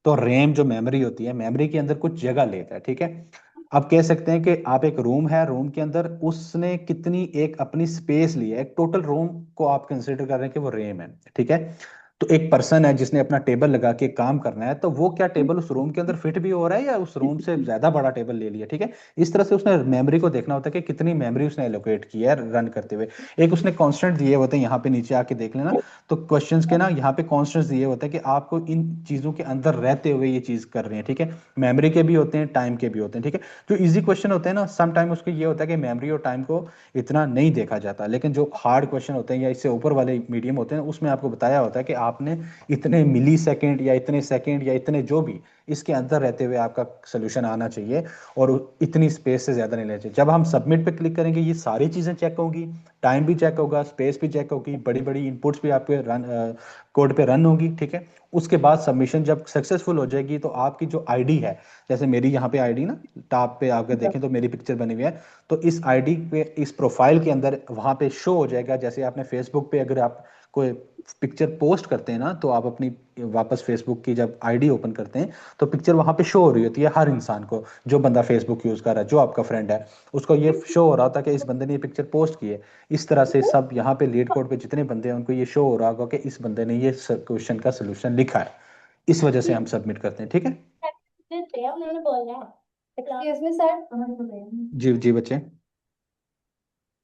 तो रैम जो मेमोरी होती है, मेमोरी के अंदर कुछ जगह लेता है, ठीक है। आप कह सकते हैं कि आप एक रूम है, रूम के अंदर उसने कितनी एक अपनी स्पेस ली है, एक टोटल रूम को आप कंसिडर कर रहे हैं कि वो रेम है, ठीक है। तो एक पर्सन है जिसने अपना टेबल लगा के काम करना है, तो वो क्या टेबल उस रूम के अंदर फिट भी हो रहा है या उस रूम से ज्यादा बड़ा टेबल ले लिया, ठीक है। इस तरह से उसने मेमोरी को देखना होता है कि कितनी मेमोरी उसने एलोकेट की है रन करते हुए। एक उसने कांस्टेंट दिए होते हैं, यहाँ पे नीचे आके देख लेना। तो क्वेश्चंस के ना यहाँ पे कॉन्स्टेंट्स दिए होते हैं कि आपको इन चीजों के अंदर रहते हुए ये चीज कर रहे हैं, ठीक है। मेमोरी के भी होते हैं, टाइम के भी होते हैं, ठीक है। जो इजी क्वेश्चन होते हैं ना, सम टाइम उसको ये होता है कि मेमोरी और टाइम को इतना नहीं देखा जाता, लेकिन जो हार्ड क्वेश्चन होते हैं या इससे ऊपर वाले मीडियम होते हैं, उसमें आपको बताया होता है कि आपने इतने मिली सेकेंड या इतने सेकेंड या इतने जो भी इसके अंदर रहते हुए आपका सोल्यूशन आना चाहिए, और इतनी स्पेस से ज्यादा नहीं लेना चाहिए। जब हम सबमिट पे क्लिक करेंगे ये सारी चीजें चेक होंगी, टाइम भी चेक होगा, स्पेस भी चेक होगी, बड़ी बड़ी इनपुट्स भी आपके रन कोड पे रन होगी, ठीक है। उसके बाद सबमिशन जब सक्सेसफुल हो जाएगी तो आपकी जो आईडी है, जैसे मेरी यहाँ पे आईडी ना, टॉप पे आकर देखें तो मेरी पिक्चर बनी हुई है, तो इस आईडी पे इस प्रोफाइल के अंदर वहां पे शो हो जाएगा। जैसे आपने फेसबुक पे अगर आप कोई पिक्चर पोस्ट करते हैं ना, तो आप अपनी वापस फेसबुक की जब आईडी ओपन करते हैं तो पिक्चर वहां पे शो हो रही होती है हर इंसान को, जो बंदा फेसबुक यूज कर रहा है, जो आपका फ्रेंड है, उसको ये शो हो रहा था कि इस बंदे ने ये पिक्चर पोस्ट की है। इस तरह से सब यहाँ पे लीड कोड पे जितने बंदे हैं उनको ये शो हो रहा होगा कि इस बंदे ने ये क्वेश्चन का सोल्यूशन लिखा है। इस वजह से हम सबमिट करते हैं, ठीक है। उन्होंने बोलना है। Excuse me sir. जी जी बच्चे।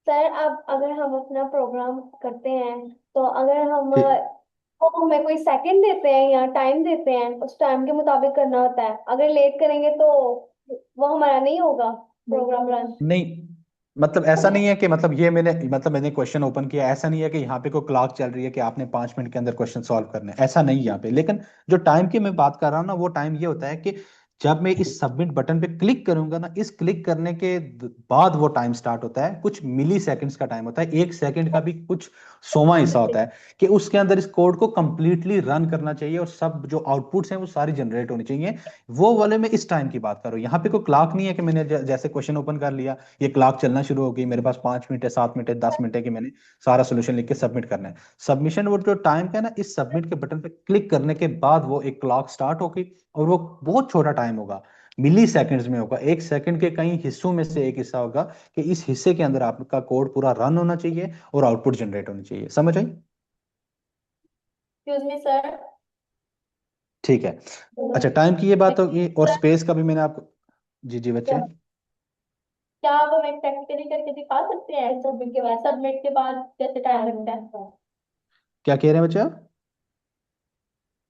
सर अब अगर हम अपना प्रोग्राम करते हैं तो अगर हम ठीक। तो हमें कोई सेकंड देते हैं या टाइम देते हैं, उस टाइम के मुताबिक करना होता है। अगर लेट करेंगे तो वो हमारा नहीं होगा प्रोग्राम रन। नहीं, मतलब ऐसा नहीं है कि मतलब ये मैंने क्वेश्चन ओपन किया, ऐसा नहीं है कि यहाँ पे कोई क्लॉक चल रही है कि आपने 5 मिनट के अंदर क्वेश्चन सॉल्व करना है, ऐसा नहीं है यहाँ पे। लेकिन जो टाइम की मैं बात कर रहा हूँ ना, वो टाइम ये होता है कि जब मैं इस सबमिट बटन पे क्लिक करूंगा ना, इस क्लिक करने के बाद वो टाइम स्टार्ट होता है। कुछ मिली सेकंड्स का टाइम होता है, 1 सेकंड का भी कुछ 100वां हिस्सा होता है, कि उसके अंदर इस कोड को कंप्लीटली रन करना चाहिए और सब जो आउटपुट्स हैं वो सारी जनरेट होनी चाहिए। वो वाले में इस टाइम की बात कर रहा हूँ। यहाँ पे कोई क्लॉक नहीं है कि मैंने जैसे क्वेश्चन ओपन कर लिया, ये क्लॉक चलना शुरू हो गई, मेरे पास 5 मिनट है, 7 मिनट है, 10 मिनट है कि मैंने सारा सोल्यूशन लिख के सबमिट करना है। सबमिशन वो जो टाइम का है ना, इस सबमिट के बटन पे क्लिक करने के बाद वो एक क्लॉक स्टार्ट होगी, और वो बहुत छोटा टाइम होगा, मिली सेकंड्स में होगा, 1 सेकंड के कई हिस्सों में से एक हिस्सा होगा, कि इस हिस्से के अंदर आपका कोड पूरा रन होना चाहिए और आउटपुट जनरेट होनी चाहिए। समझ आई? Excuse me sir. ठीक है। अच्छा, टाइम की ये बात होगी, और स्पेस का भी मैंने आपको। जी जी बच्चे। क्या आप हमें प्रैक्टिकली करके दिखा सकते हैं सबमिट के बाद जैसे टाइम लगता है? क्या कह रहे हैं बच्चे आप?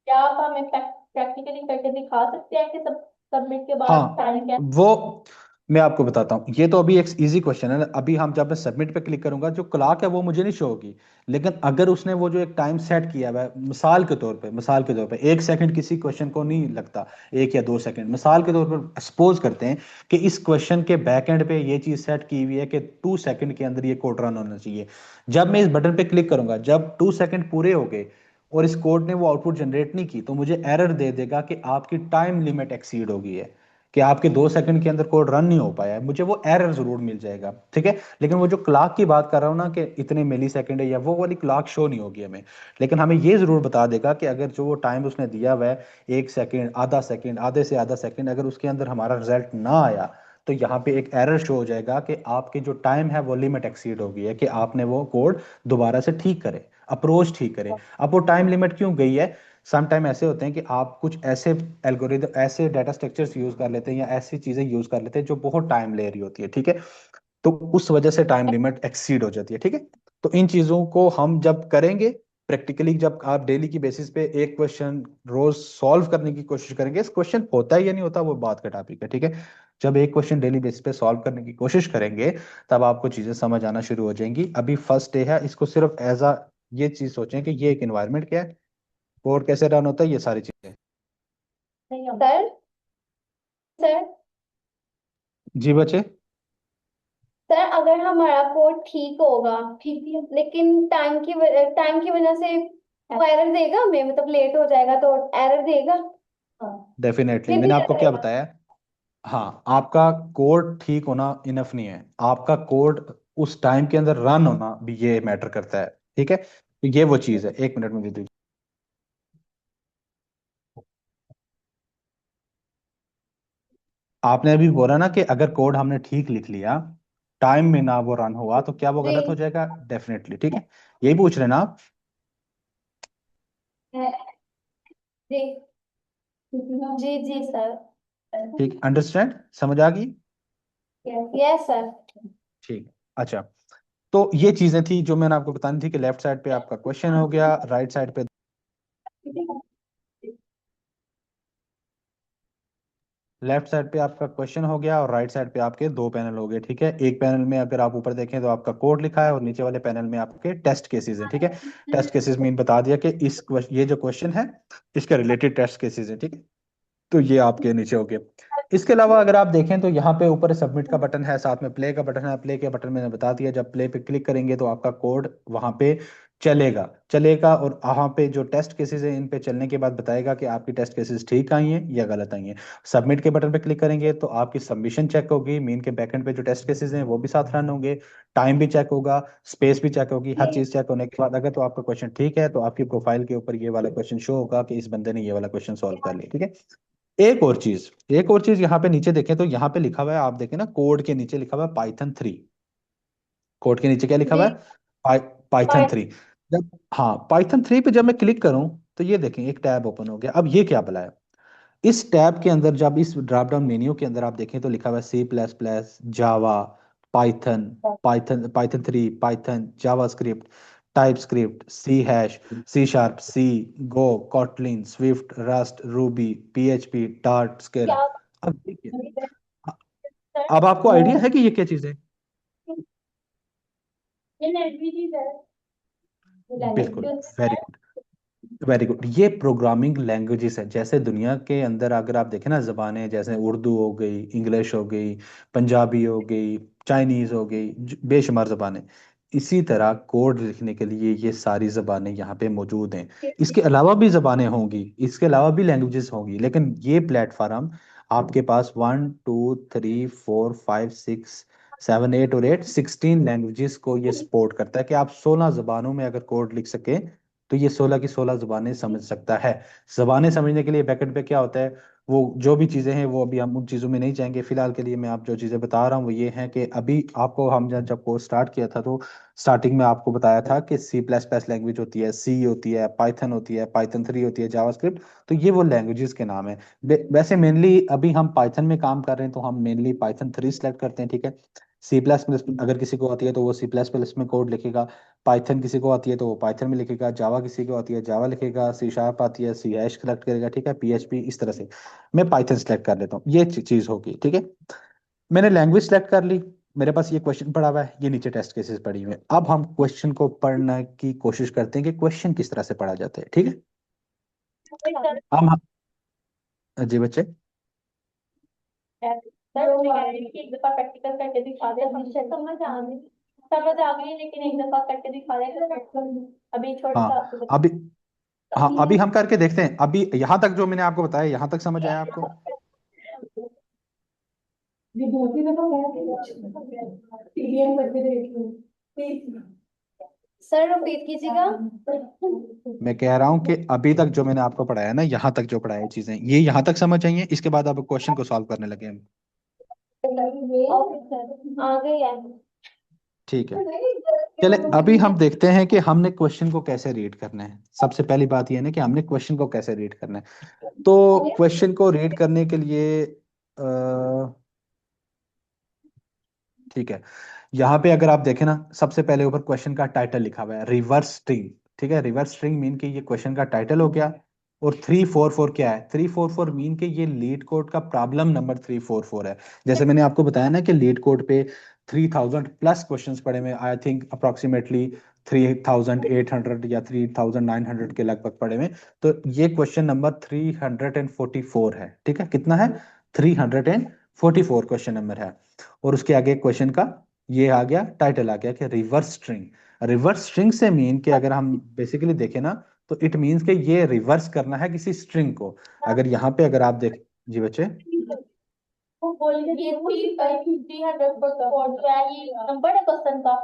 क्या आप हमें प्रैक्टिकली करके दिखा सकते हैं कि सब सबमिट के बाद हाँ, टाइम क्या? वो मैं आपको बताता हूँ। ये तो अभी एक इजी क्वेश्चन है। अभी हम जब मैं सबमिट पे क्लिक करूंगा, जो क्लॉक है वो मुझे नहीं शो होगी, लेकिन अगर उसने वो जो एक टाइम सेट किया हुआ है, मिसाल के तौर पे 1 सेकंड किसी क्वेश्चन को नहीं लगता, 1 या 2 सेकंड, मिसाल के तौर पर सपोज करते हैं कि इस क्वेश्चन के बैक एंड पे ये चीज सेट की हुई है कि 2 सेकंड के अंदर ये कोड रन होना चाहिए। जब मैं इस बटन पे क्लिक करूंगा, जब 2 सेकंड पूरे हो गए और इस कोड ने वो आउटपुट जनरेट नहीं की, तो मुझे एरर दे देगा कि आपकी टाइम लिमिट एक्सीड हो गई है, कि आपके 2 सेकंड के अंदर कोड रन नहीं हो पाया है। मुझे वो एरर जरूर मिल जाएगा, ठीक है। लेकिन वो जो क्लॉक की बात कर रहा हूँ ना, कि इतने मिली सेकंड है, या वो वाली क्लॉक शो नहीं होगी हमें। लेकिन हमें ये जरूर बता देगा कि अगर जो वो टाइम उसने दिया हुआ है, 1 सेकंड, आधा सेकंड, आधे से आधा सेकंड, अगर उसके अंदर हमारा रिजल्ट ना आया, तो यहाँ पे एक एरर शो हो जाएगा कि आपकी जो टाइम है वो लिमिट एक्सीड हो गई है, कि आपने वो कोड दोबारा से ठीक करे, अप्रोच ठीक करे। अब वो टाइम लिमिट क्यों गई है? सम टाइम ऐसे होते हैं कि आप कुछ ऐसे एल्गोरिदम, ऐसे डाटा स्ट्रक्चर्स यूज कर लेते हैं या ऐसी चीजें यूज कर लेते हैं जो बहुत टाइम ले रही होती है, ठीक है। तो उस वजह से टाइम लिमिट एक्सीड हो जाती है, ठीक है। तो इन चीजों को हम जब करेंगे प्रैक्टिकली, जब आप डेली की बेसिस पे एक क्वेश्चन रोज सॉल्व करने की कोशिश करेंगे, इस क्वेश्चन होता है या नहीं होता वो बात का टॉपिक है, ठीक है। जब एक क्वेश्चन डेली बेसिस पे सॉल्व करने की कोशिश करेंगे, तब आपको चीजें समझ आना शुरू हो जाएंगी। अभी फर्स्ट डे है, इसको सिर्फ एज अ ये चीज सोचें कि ये एक इन्वायरमेंट क्या है, कोड कैसे रन होता है, ये सारी चीजें। सर सर जी बच्चे। सर अगर हमारा कोड ठीक होगा, ठीक है, लेकिन टाइम की वजह से वो एरर देगा हमें, मतलब लेट हो जाएगा तो एरर देगा। हाँ। डेफिनेटली, फिर भी मैंने आपको क्या चलेगा। बताया। हाँ, आपका कोड ठीक होना इनफ नहीं है, आपका कोड उस टाइम के अंदर रन होना भी ये मैटर करता है, ठीक है। तो ये वो चीज है। 1 मिनट में दे दीजिए। आपने अभी बोला ना कि अगर कोड हमने ठीक लिख लिया, टाइम में ना वो रन हुआ, तो क्या वो गलत हो जी जाएगा? डेफिनेटली। ठीक है, यही पूछ रहे हैं ना आप? जी जी जी सर। ठीक, अंडरस्टैंड, समझ आ गई? Yes sir. ठीक। अच्छा, तो ये चीजें थी जो मैंने आपको बतानी थी कि लेफ्ट साइड पे आपका क्वेश्चन हो गया, राइट साइड पे, लेफ्ट साइड पे आपका क्वेश्चन हो गया और राइट साइड पे आपके दो पैनल हो गए। ठीक है, एक पैनल में अगर आप ऊपर देखें तो आपका कोड लिखा है और नीचे वाले पैनल में आपके टेस्ट केसेस हैं। ठीक है, टेस्ट केसेस मीन बता दिया कि ये जो क्वेश्चन है इसके रिलेटेड टेस्ट केसेस हैं। ठीक है, तो ये आपके नीचे हो गए। इसके अलावा अगर आप देखें तो यहाँ पे ऊपर सबमिट का बटन है, साथ में प्ले का बटन है। प्ले के बटन मैंने बता दिया, जब प्ले पे क्लिक करेंगे तो आपका कोड वहां पे चलेगा चलेगा और वहां पे जो टेस्ट केसेस है इन पे चलने के बाद बताएगा कि आपकी टेस्ट केसेस ठीक आई हैं या गलत आई हैं। सबमिट के बटन पे क्लिक करेंगे तो आपकी सबमिशन चेक होगी, मीन के बैकएंड पे जो टेस्ट केसेस हैं वो भी साथ रन होंगे, टाइम भी चेक होगा, स्पेस भी चेक होगी, हर चीज चेक होने के बाद अगर तो आपका क्वेश्चन ठीक है तो आपकी प्रोफाइल के ऊपर ये वाला क्वेश्चन शो होगा कि इस बंदे ने ये वाला क्वेश्चन सॉल्व कर लिया। ठीक है, एक और चीज यहाँ पे नीचे देखें तो यहाँ पे लिखा हुआ है, आप देखें ना, कोड के नीचे लिखा हुआ है पाइथन 3। कोड के नीचे क्या लिखा हुआ जी है? पाइथन 3। जब, हाँ, पाइथन 3 पे जब मैं क्लिक करूं तो ये देखें एक टैब ओपन हो गया। अब ये क्या भला है? इस टैब के अंदर जब इस ड्रॉप डाउन मेन्यू के अंदर आप देखें तो लिखा हुआ है C++, Java, Python, Python 3, Python, JavaScript, TypeScript, C#, C#, C, Go, Kotlin, Swift, Rust, Ruby, PHP, Dart, Scala. क्या अब देखिए, अब आपको आइडिया है कि ये क्या चीज है? ये लैंग्वेज है। बिल्कुल, language very good, very good. ये प्रोग्रामिंग लैंग्वेजेस है। जैसे दुनिया के अंदर अगर आप देखें ना, जबानें जैसे उर्दू हो गई, इंग्लिश हो गई, पंजाबी हो गई, चाइनीज हो गई, बेशुमार जबानें, इसी तरह कोड लिखने के लिए ये सारी जबानें यहाँ पे मौजूद हैं। इसके अलावा भी जबानें होंगी, इसके अलावा भी लैंग्वेजेस होंगी, लेकिन ये प्लेटफॉर्म आपके पास 1 2 3 4 5 6 7 8 और 8 16 लैंग्वेजेस को ये सपोर्ट करता है कि आप 16 जबानों में अगर कोड लिख सके तो ये 16 की 16 जबानें समझ सकता है। जबानें समझने के लिए बैकएंड पे क्या होता है, वो जो भी चीजें हैं वो अभी हम उन चीजों में नहीं जाएंगे। फिलहाल के लिए मैं आप जो चीजें बता रहा हूँ वो ये है कि अभी आपको हम जब कोर्स स्टार्ट किया था तो स्टार्टिंग में आपको बताया था कि C++ लैंग्वेज होती है, सी होती है, पाइथन होती है, पाइथन 3 होती है, जावास्क्रिप्ट। तो ये वो लैंग्वेजेस के नाम है। वैसे मेनली अभी हम पाइथन में काम कर रहे हैं तो हम मेनली पाइथन 3 सेलेक्ट करते हैं। ठीक है, C++ अगर किसी को आती है तो वो C++ में कोड लिखेगा, पाइथन किसी को आती है तो वो पाइथन में लिखेगा, जावा किसी को आती है जावा लिखेगा, C# आती है C# सेलेक्ट करेगा। ठीक है, PHP, इस तरह से मैं पाइथन सेलेक्ट कर लेता हूँ। ये चीज होगी। ठीक है, मैंने लैंग्वेज सेलेक्ट कर ली, मेरे पास ये क्वेश्चन पड़ा हुआ है, ये नीचे टेस्ट केसेस पड़ी हुई है। अब हम क्वेश्चन को पढ़ने की कोशिश करते हैं कि क्वेश्चन किस तरह से पढ़ा जाता है। ठीक है, जी बच्चे। सर वो कह रहे हैं कि एक दफा प्रैक्टिकल करके दिखा दे। समझ आ गई लेकिन एक दफा करके दिखा दे तो अभी छोटा सा हाँ, आपको अभी, हाँ अभी हम करके देखते हैं। अभी यहाँ तक जो मैंने आपको बताया, यहाँ तक समझ आया आपको? ये दो तीन दफा मैं टीडीएम करके देख लूं। सर रिपीट कीजिएगा। मैं कह रहा हूँ कि अभी तक जो मैंने आपको पढ़ाया ना, यहाँ तक जो पढ़ाया चीजें, ये यहाँ तक समझ आई हैं। इसके बाद अब क्वेश्चन को सॉल्व करने लगे हम। आ गई है। ठीक है, चले अभी हम देखते हैं कि हमने क्वेश्चन को कैसे रीड करना है। सबसे पहली बात यह है ना कि हमने क्वेश्चन को कैसे रीड करना है। तो क्वेश्चन को रीड करने के लिए ठीक है, यहाँ पे अगर आप देखें ना, सबसे पहले ऊपर क्वेश्चन का टाइटल लिखा हुआ है रिवर्स स्ट्रिंग। ठीक है, रिवर्स स्ट्रिंग मीन कि ये क्वेश्चन का टाइटल हो गया। और 344 क्या है? 344 मीन कि ये लीड कोड का प्रॉब्लम नंबर 344 है। जैसे मैंने आपको बताया ना कि लीड कोड पे 3000+ क्वेश्चंस पड़े हुए, आई थिंक अप्रोक्सीमेटली 3800 या 3900 के लगभग पड़े हुए। तो ये क्वेश्चन नंबर 344 है। ठीक है, कितना है? 344 क्वेश्चन नंबर है। और उसके आगे क्वेश्चन का ये आ गया, टाइटल आ गया कि रिवर्स स्ट्रिंग। रिवर्स स्ट्रिंग से मीन कि अगर हम बेसिकली देखें ना तो इट मीन्स कि ये रिवर्स करना है किसी स्ट्रिंग को। अगर यहाँ पे अगर आप देख, जी बच्चे, वो बोलिए ये 300 क्या ये नंबर है क्वेश्चन का?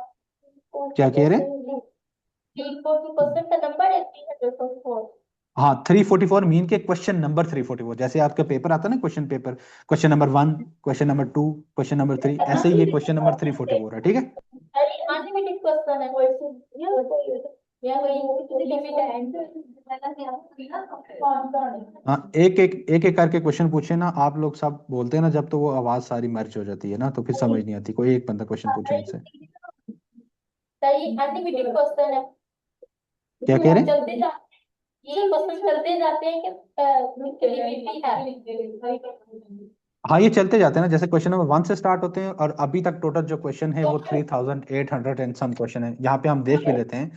क्या कह रहे हैं? 344 क्वेश्चन का नंबर है 344। हाँ 344 मीन के क्वेश्चन नंबर 344, जैसे आपका पेपर आता है ना, question paper, question number 1, question number 2, question number 3, ऐसे ही ये क्वेश्चन नंबर 344 है, ठीक है। अरे अनलिमिटेड क्वेश्चन है क्वेश्चन या कोई लिमिट है कौन कौन हाँ एक एक करके क्वेश्चन पूछे ना आप लोग, सब बोलते हैं ना जब, तो वो आवाज सारी मर्ज हो जाती है ना, तो फिर समझ नहीं आती। कोई एक बंदा क्वेश्चन पूछे मुझसे। सही अनलिमिटेड क्वेश्चन है क्या कह रहे हैं? चलते जा ये क्वेश्चन चलते जाते हैं कि लिमिट है हाँ ये चलते जाते हैं ना, जैसे क्वेश्चन नंबर 1 से स्टार्ट होते हैं और अभी तक टोटल जो क्वेश्चन है वो 3800 एंड सम क्वेश्चन है। यहाँ पे हम देख भी लेते हैं,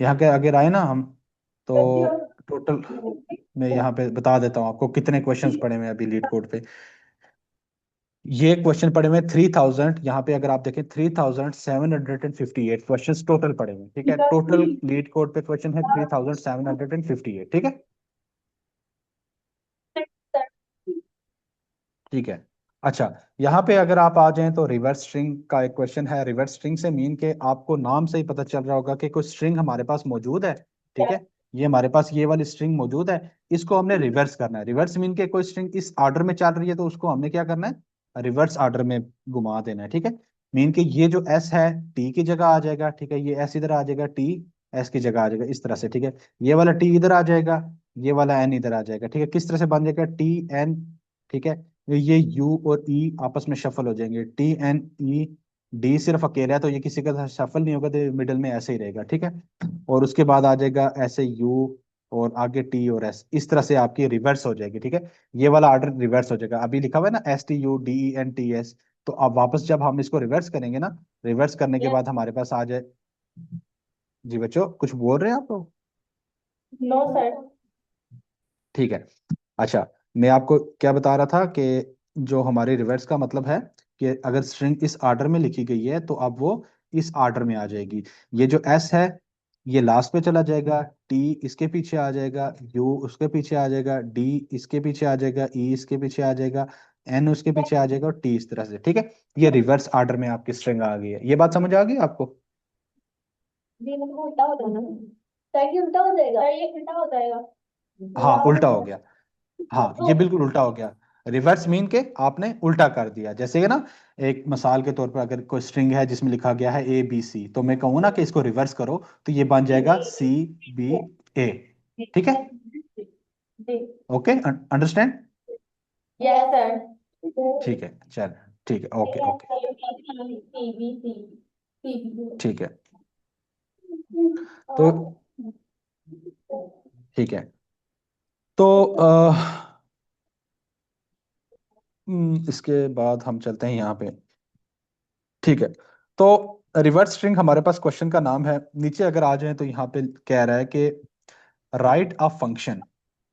यहाँ के अगर आए ना हम, तो टोटल मैं यहाँ पे बता देता हूँ आपको कितने क्वेश्चंस पड़े हुए हैं अभी लीड कोड पे। ये क्वेश्चन पड़े हुए हैं 3000, यहाँ पे अगर आप देखें 3758 क्वेश्चन टोटल पड़े हुए हैं, ठीक है। टोटल लीड कोड पे क्वेश्चन है 3758, ठीक है। ठीक है। अच्छा, यहाँ पे अगर आप आ जाएं तो रिवर्स स्ट्रिंग का एक क्वेश्चन है। रिवर्स स्ट्रिंग से मीन के आपको नाम से ही पता चल रहा होगा कि कोई स्ट्रिंग हमारे पास मौजूद है, ठीक है। ये हमारे पास ये वाली स्ट्रिंग मौजूद है, इसको हमने रिवर्स करना है। रिवर्स मीन के कोई स्ट्रिंग इस ऑर्डर में चल रही है तो उसको हमने क्या करना है, रिवर्स ऑर्डर में घुमा देना है, ठीक है। मीन के ये जो एस है टी की जगह आ जाएगा, ठीक है। ये एस इधर आ जाएगा, टी एस की जगह आ जाएगा, इस तरह से, ठीक है। ये वाला टी इधर आ जाएगा, ये वाला एन इधर आ जाएगा, ठीक है। किस तरह से बन जाएगा, टी एन, ठीक है। ये यू और ई आपस में शफल हो जाएंगे, टी एन ई, डी सिर्फ अकेला है तो ये किसी का साथ शफल नहीं होगा, तो मिडिल में ऐसे ही रहेगा, ठीक है। और उसके बाद आ जाएगा ऐसे यू और आगे टी और एस, इस तरह से आपकी रिवर्स हो जाएगी, ठीक है। ये वाला ऑर्डर रिवर्स हो जाएगा। अभी लिखा हुआ है ना S T U D E N T S, तो अब वापस जब हम इसको रिवर्स करेंगे ना, रिवर्स करने के बाद हमारे पास आ जाए। जी बच्चों कुछ बोल रहे हैं आप लोग? नो सर ठीक है। अच्छा, मैं आपको क्या बता रहा था कि जो हमारे रिवर्स का मतलब है कि अगर स्ट्रिंग इस ऑर्डर में लिखी गई है तो अब वो इस ऑर्डर में आ जाएगी। ये जो एस है ये लास्ट पे चला जाएगा, टी इसके पीछे आ जाएगा, यू उसके पीछे आ जाएगा, डी इसके पीछे आ जाएगा, ई इसके पीछे आ जाएगा, एन उसके पीछे आ जाएगा और टी इस तरह से, ठीक है। ये रिवर्स ऑर्डर में आपकी स्ट्रिंग आ गई है। ये बात समझ आ गई आपको? जी मतलब उल्टा हो जाना सर कि उल्टा हो जाएगा सर ये उल्टा हो जाएगा हाँ उल्टा हो गया, हाँ ये बिल्कुल उल्टा हो गया। रिवर्स मीन के आपने उल्टा कर दिया। जैसे कि ना, एक मिसाल के तौर पर अगर कोई स्ट्रिंग है जिसमें लिखा गया है ए बी सी, तो मैं कहूँ ना कि इसको रिवर्स करो तो ये बन जाएगा सी बी ए, ठीक है। जी ओके, अंडरस्टैंड? यस सर ठीक है, चल, ठीक है, ओके ओके, ठीक है। तो ठीक है, तो इसके बाद हम चलते हैं यहाँ पे, ठीक है। तो रिवर्स स्ट्रिंग हमारे पास क्वेश्चन का नाम है। नीचे अगर आ जाए तो यहाँ पे कह रहा है कि राइट अ फंक्शन।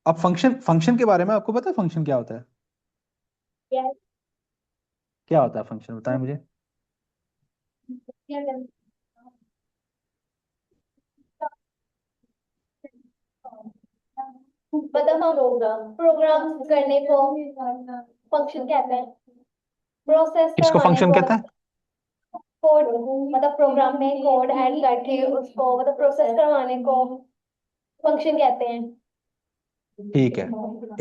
अब फंक्शन, फंक्शन के बारे में आपको पता है फंक्शन क्या होता है? क्या होता है फंक्शन, बताएं मुझे। मतलब हम प्रोग्राम करने को फंक्शन कहते हैं प्रोसेस इसको करवाने फंक्शन को कहते हैं? कोड मतलब प्रोग्राम में कोड ऐड करके उसको मतलब प्रोसेस करवाने को फंक्शन कहते हैं ठीक है।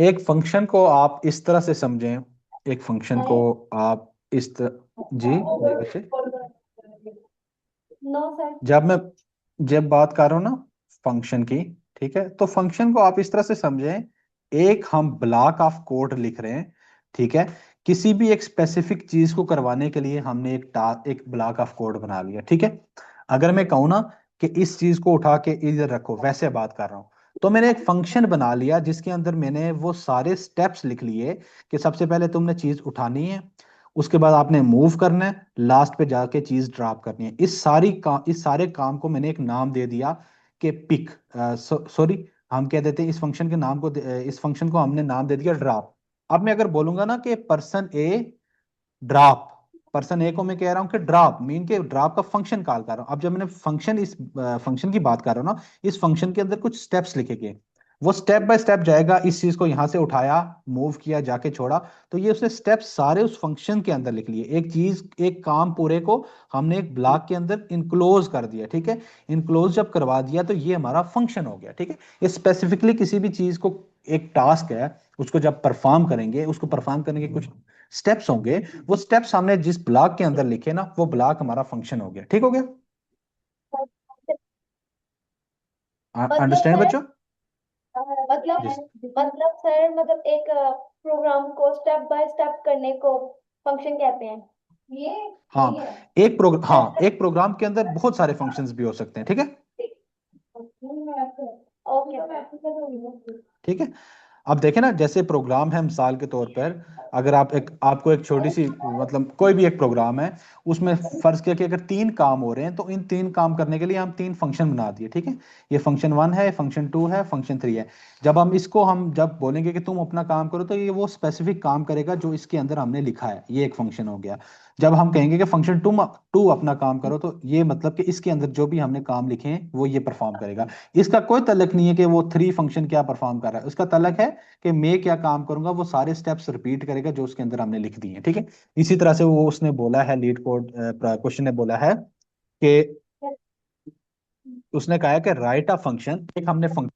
एक फंक्शन को आप इस तरह से समझें, एक फंक्शन को आप इस तरह, जी जी बच्चे, नो सर जब मैं जब बात कर रहा हूँ ना फंक्शन की, ठीक है, तो फंक्शन को आप इस तरह से समझें, एक हम ब्लॉक ऑफ कोड लिख रहे हैं, ठीक है। किसी भी एक स्पेसिफिक चीज को करवाने के लिए हमने एक ब्लॉक ऑफ कोड बना लिया, ठीक है। अगर मैं कहूँ ना कि इस चीज को उठा के इधर रखो, वैसे बात कर रहा हूँ, तो मैंने एक फंक्शन बना लिया जिसके अंदर मैंने वो सारे स्टेप्स लिख लिए कि सबसे पहले तुमने चीज उठानी है, उसके बाद आपने मूव करना है, लास्ट पे जाके चीज ड्रॉप करनी है। इस सारे काम को मैंने एक नाम दे दिया कि पिक, सॉरी, हम कह देते हैं इस फंक्शन के नाम को इस फंक्शन को हमने नाम दे दिया ड्रॉप। अब मैं अगर बोलूंगा ना कि पर्सन ए ड्रॉप, पर्सन ए को मैं कह रहा हूं कि ड्रॉप, मीन के ड्रॉप का फंक्शन कॉल कर रहा हूं। अब जब मैंने फंक्शन, इस फंक्शन की बात कर रहा हूं ना, इस फंक्शन के अंदर कुछ स्टेप्स लिखे गए, वो स्टेप बाय स्टेप जाएगा, इस चीज को यहां से उठाया, मूव किया, जाके छोड़ा। तो ये उसने स्टेप सारे उस फंक्शन के अंदर लिख लिए। एक चीज, एक काम पूरे को हमने एक ब्लॉक के अंदर इनक्लोज कर दिया, ठीक है। इनक्लोज जब करवा दिया तो ये हमारा फंक्शन हो गया, ठीक है। ये स्पेसिफिकली किसी भी चीज को, एक टास्क है, उसको जब परफॉर्म करेंगे, उसको परफॉर्म करने के कुछ स्टेप्स होंगे, वो स्टेप्स हमने जिस ब्लॉक के अंदर लिखे ना, वो ब्लॉक हमारा फंक्शन हो गया, ठीक हो गया। मतलब अंडरस्टैंड सर बच्चों? मतलब जिस मतलब सर मतलब एक प्रोग्राम को स्टेप बाय स्टेप करने को फंक्शन कहते हैं। ये हाँ, यही है। एक प्रोग्राम, हाँ, एक प्रोग्राम के अंदर बहुत सारे फंक्शंस भी हो सकते हैं, ठीक है। ओके। ठीक है। अब देखें ना, जैसे प्रोग्राम है, मिसाल के तौर पर, अगर आपको एक छोटी सी, मतलब कोई भी एक प्रोग्राम है, उसमें फर्ज किया कि अगर 3 काम हो रहे हैं, तो इन 3 काम करने के लिए हम 3 फंक्शन बना दिए, ठीक है। ये फंक्शन 1 है, फंक्शन 2 है, फंक्शन 3 है। जब हम जब बोलेंगे कि तुम अपना काम करो, तो ये वो स्पेसिफिक काम करेगा जो इसके अंदर हमने लिखा है, ये एक फंक्शन हो गया। जब हम कहेंगे कि फंक्शन टू अपना काम करो, तो ये मतलब कि इसके अंदर जो भी हमने काम लिखे हैं वो ये परफॉर्म करेगा। इसका कोई तल्लक नहीं है कि वो 3 फंक्शन क्या परफॉर्म कर रहा है, उसका तल्लक है कि मैं क्या काम करूंगा, वो सारे स्टेप्स रिपीट करेगा जो उसके अंदर हमने लिख दिए हैं, ठीक है। इसी तरह से वो उसने बोला है, लीड कोड क्वेश्चन ने बोला है कि उसने कहा है कि राइट अ फंक्शन, एक हमने फंक्शन,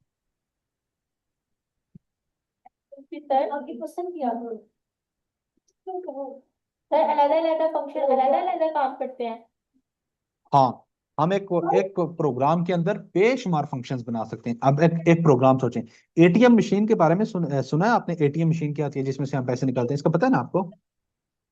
सर आपकी क्वेश्चन किया सर अलग अलग फंक्शन अलग अलग काम करते हैं। हाँ, हम एक प्रोग्राम के अंदर बेशुमार फंक्शंस बना सकते हैं। अब एक प्रोग्राम सोचें, एटीएम मशीन के बारे में सुना है आपने? एटीएम मशीन क्या होती है जिसमें से हम पैसे निकालते हैं, इसका पता है ना आपको?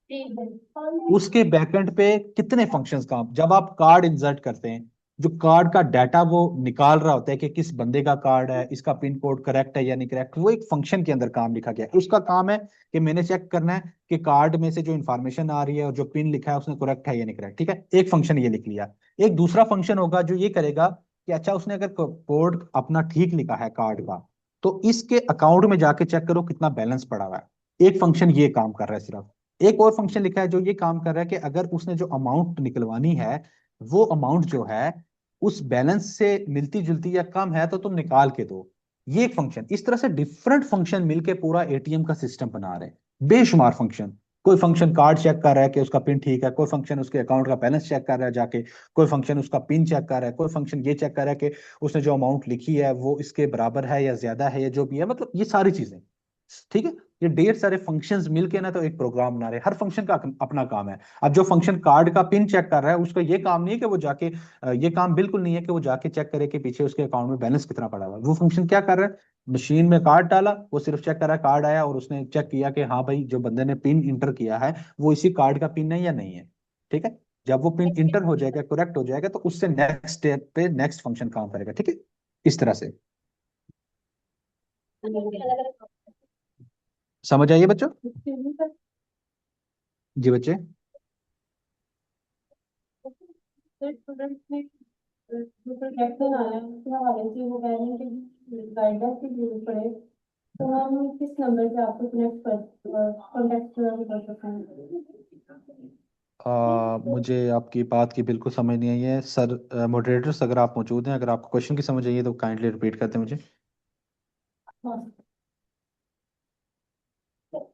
जी उसके बैकएंड पे कितने फंक्शंस काम, जब आप कार्ड इंसर्ट करते हैं, जो कार्ड का डाटा वो निकाल रहा होता है कि किस बंदे का कार्ड है, इसका पिन कोड करेक्ट है या नहीं करेक्ट, वो एक फंक्शन के अंदर काम लिखा गया है। उसका काम है कि मैंने चेक करना है कि कार्ड में से जो इंफॉर्मेशन आ रही है और जो पिन लिखा है उसने करेक्ट है या नहीं करेक्ट, ठीक है। एक फंक्शन ये लिख लिया। एक दूसरा फंक्शन होगा जो ये करेगा कि अच्छा, उसने अगर कोड अपना ठीक लिखा है कार्ड का, तो इसके अकाउंट में जाके चेक करो कितना बैलेंस पड़ा हुआ है। एक फंक्शन ये काम कर रहा है सिर्फ। एक और फंक्शन लिखा है जो ये काम कर रहा है कि अगर उसने जो अमाउंट निकलवानी है, वो अमाउंट जो है उस बैलेंस से मिलती जुलती या कम है, तो तुम निकाल के दो। ये एक फंक्शन। इस तरह से डिफरेंट फंक्शन मिलके पूरा एटीएम का सिस्टम बना रहे हैं, बेशुमार फंक्शन। कोई फंक्शन कार्ड चेक कर रहा है कि उसका पिन ठीक है, कोई फंक्शन उसके अकाउंट का बैलेंस चेक कर रहा है जाके, कोई फंक्शन उसका पिन चेक कर रहा है, कोई फंक्शन ये चेक कर रहा है कि उसने जो अमाउंट लिखी है वो इसके बराबर है या ज्यादा है या जो भी है, मतलब ये सारी चीजें, ठीक है। ये ढेर सारे फंक्शंस मिलके ना तो एक प्रोग्राम बना रहे हैं। हर फंक्शन का अपना काम है। अब जो फंक्शन कार्ड का पिन चेक कर रहा है, उसका ये काम नहीं है कि वो जाके ये काम बिल्कुल नहीं है कि वो जाके चेक करे कि पीछे उसके अकाउंट में बैलेंस कितना पड़ा हुआ है। वो फंक्शन क्या कर रहा है, मशीन में कार्ड डाला, वो सिर्फ चेक कर रहा है, कार्ड आया और उसने चेक किया कि हाँ भाई, जो बंदे ने पिन इंटर किया है वो इसी कार्ड का पिन है या नहीं है, ठीक है। जब वो पिन इंटर हो जाएगा, करेक्ट हो जाएगा, तो उससे नेक्स्ट स्टेप पे नेक्स्ट फंक्शन काम करेगा, ठीक है। इस तरह से समझ आइए बच्चों? जी बच्चे। स्टूडेंट्स ने जो प्रोजेक्ट बनाया है उसके हवाले से वो कह रहे हैं कि गाइडेंस की जरूरत पड़े तो हम किस नंबर से आपको कनेक्ट कर कॉन्टेक्ट कर सकते हैं। मुझे आपकी बात की बिल्कुल समझ नहीं आई है सर। मॉडरेटर्स अगर आप मौजूद हैं, अगर आपको क्वेश्चन की समझ आई है तो काइंडली रिपीट कर दें मुझे। हाँ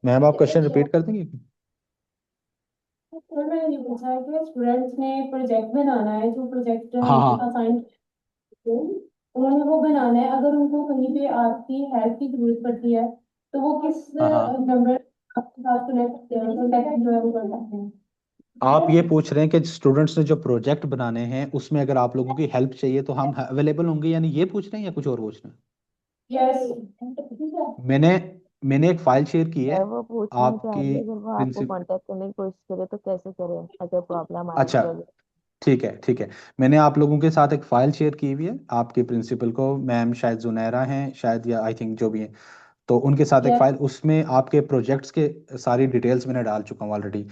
मैम, आप क्वेश्चन रिपीट कर देंगे? सर मैंने ये पूछा है कि स्टूडेंट्स ने प्रोजेक्ट बनाना है जो प्रोजेक्ट हाँ हमसे हाँ असाइन उन्होंने वो बनाना है अगर उनको कहीं पे आपकी हेल्प की जरूरत पड़ती है तो वो किस हाँ हाँ। नंबर आपके साथ कनेक्ट करते हैं कॉन्टेक्ट जो है वो कर सकते हैं। आप ये पूछ रहे हैं कि स्टूडेंट्स ने जो प्रोजेक्ट बनाने हैं उसमें अगर आप लोगों की हेल्प चाहिए तो हम अवेलेबल होंगे, यानी ये पूछ रहे हैं या कुछ और पूछ रहे हैं? यस मैंने मैंने एक फाइल शेयर की है सर वो पूछना चाह आपकी रही है अगर वो आपको प्रिंसिपल। कांटेक्ट करने की कोशिश करे तो कैसे करें अगर प्रॉब्लम आए अच्छा, तो अगर। ठीक है ठीक है। मैंने आप लोगों के साथ एक फाइल शेयर की हुई है आपके प्रिंसिपल को, मैम शायद जुनैरा हैं शायद, या आई थिंक जो भी हैं, तो उनके साथ एक यस फाइल, उसमें आपके प्रोजेक्ट्स के सारी डिटेल्स मैंने डाल चुका हूँ ऑलरेडी।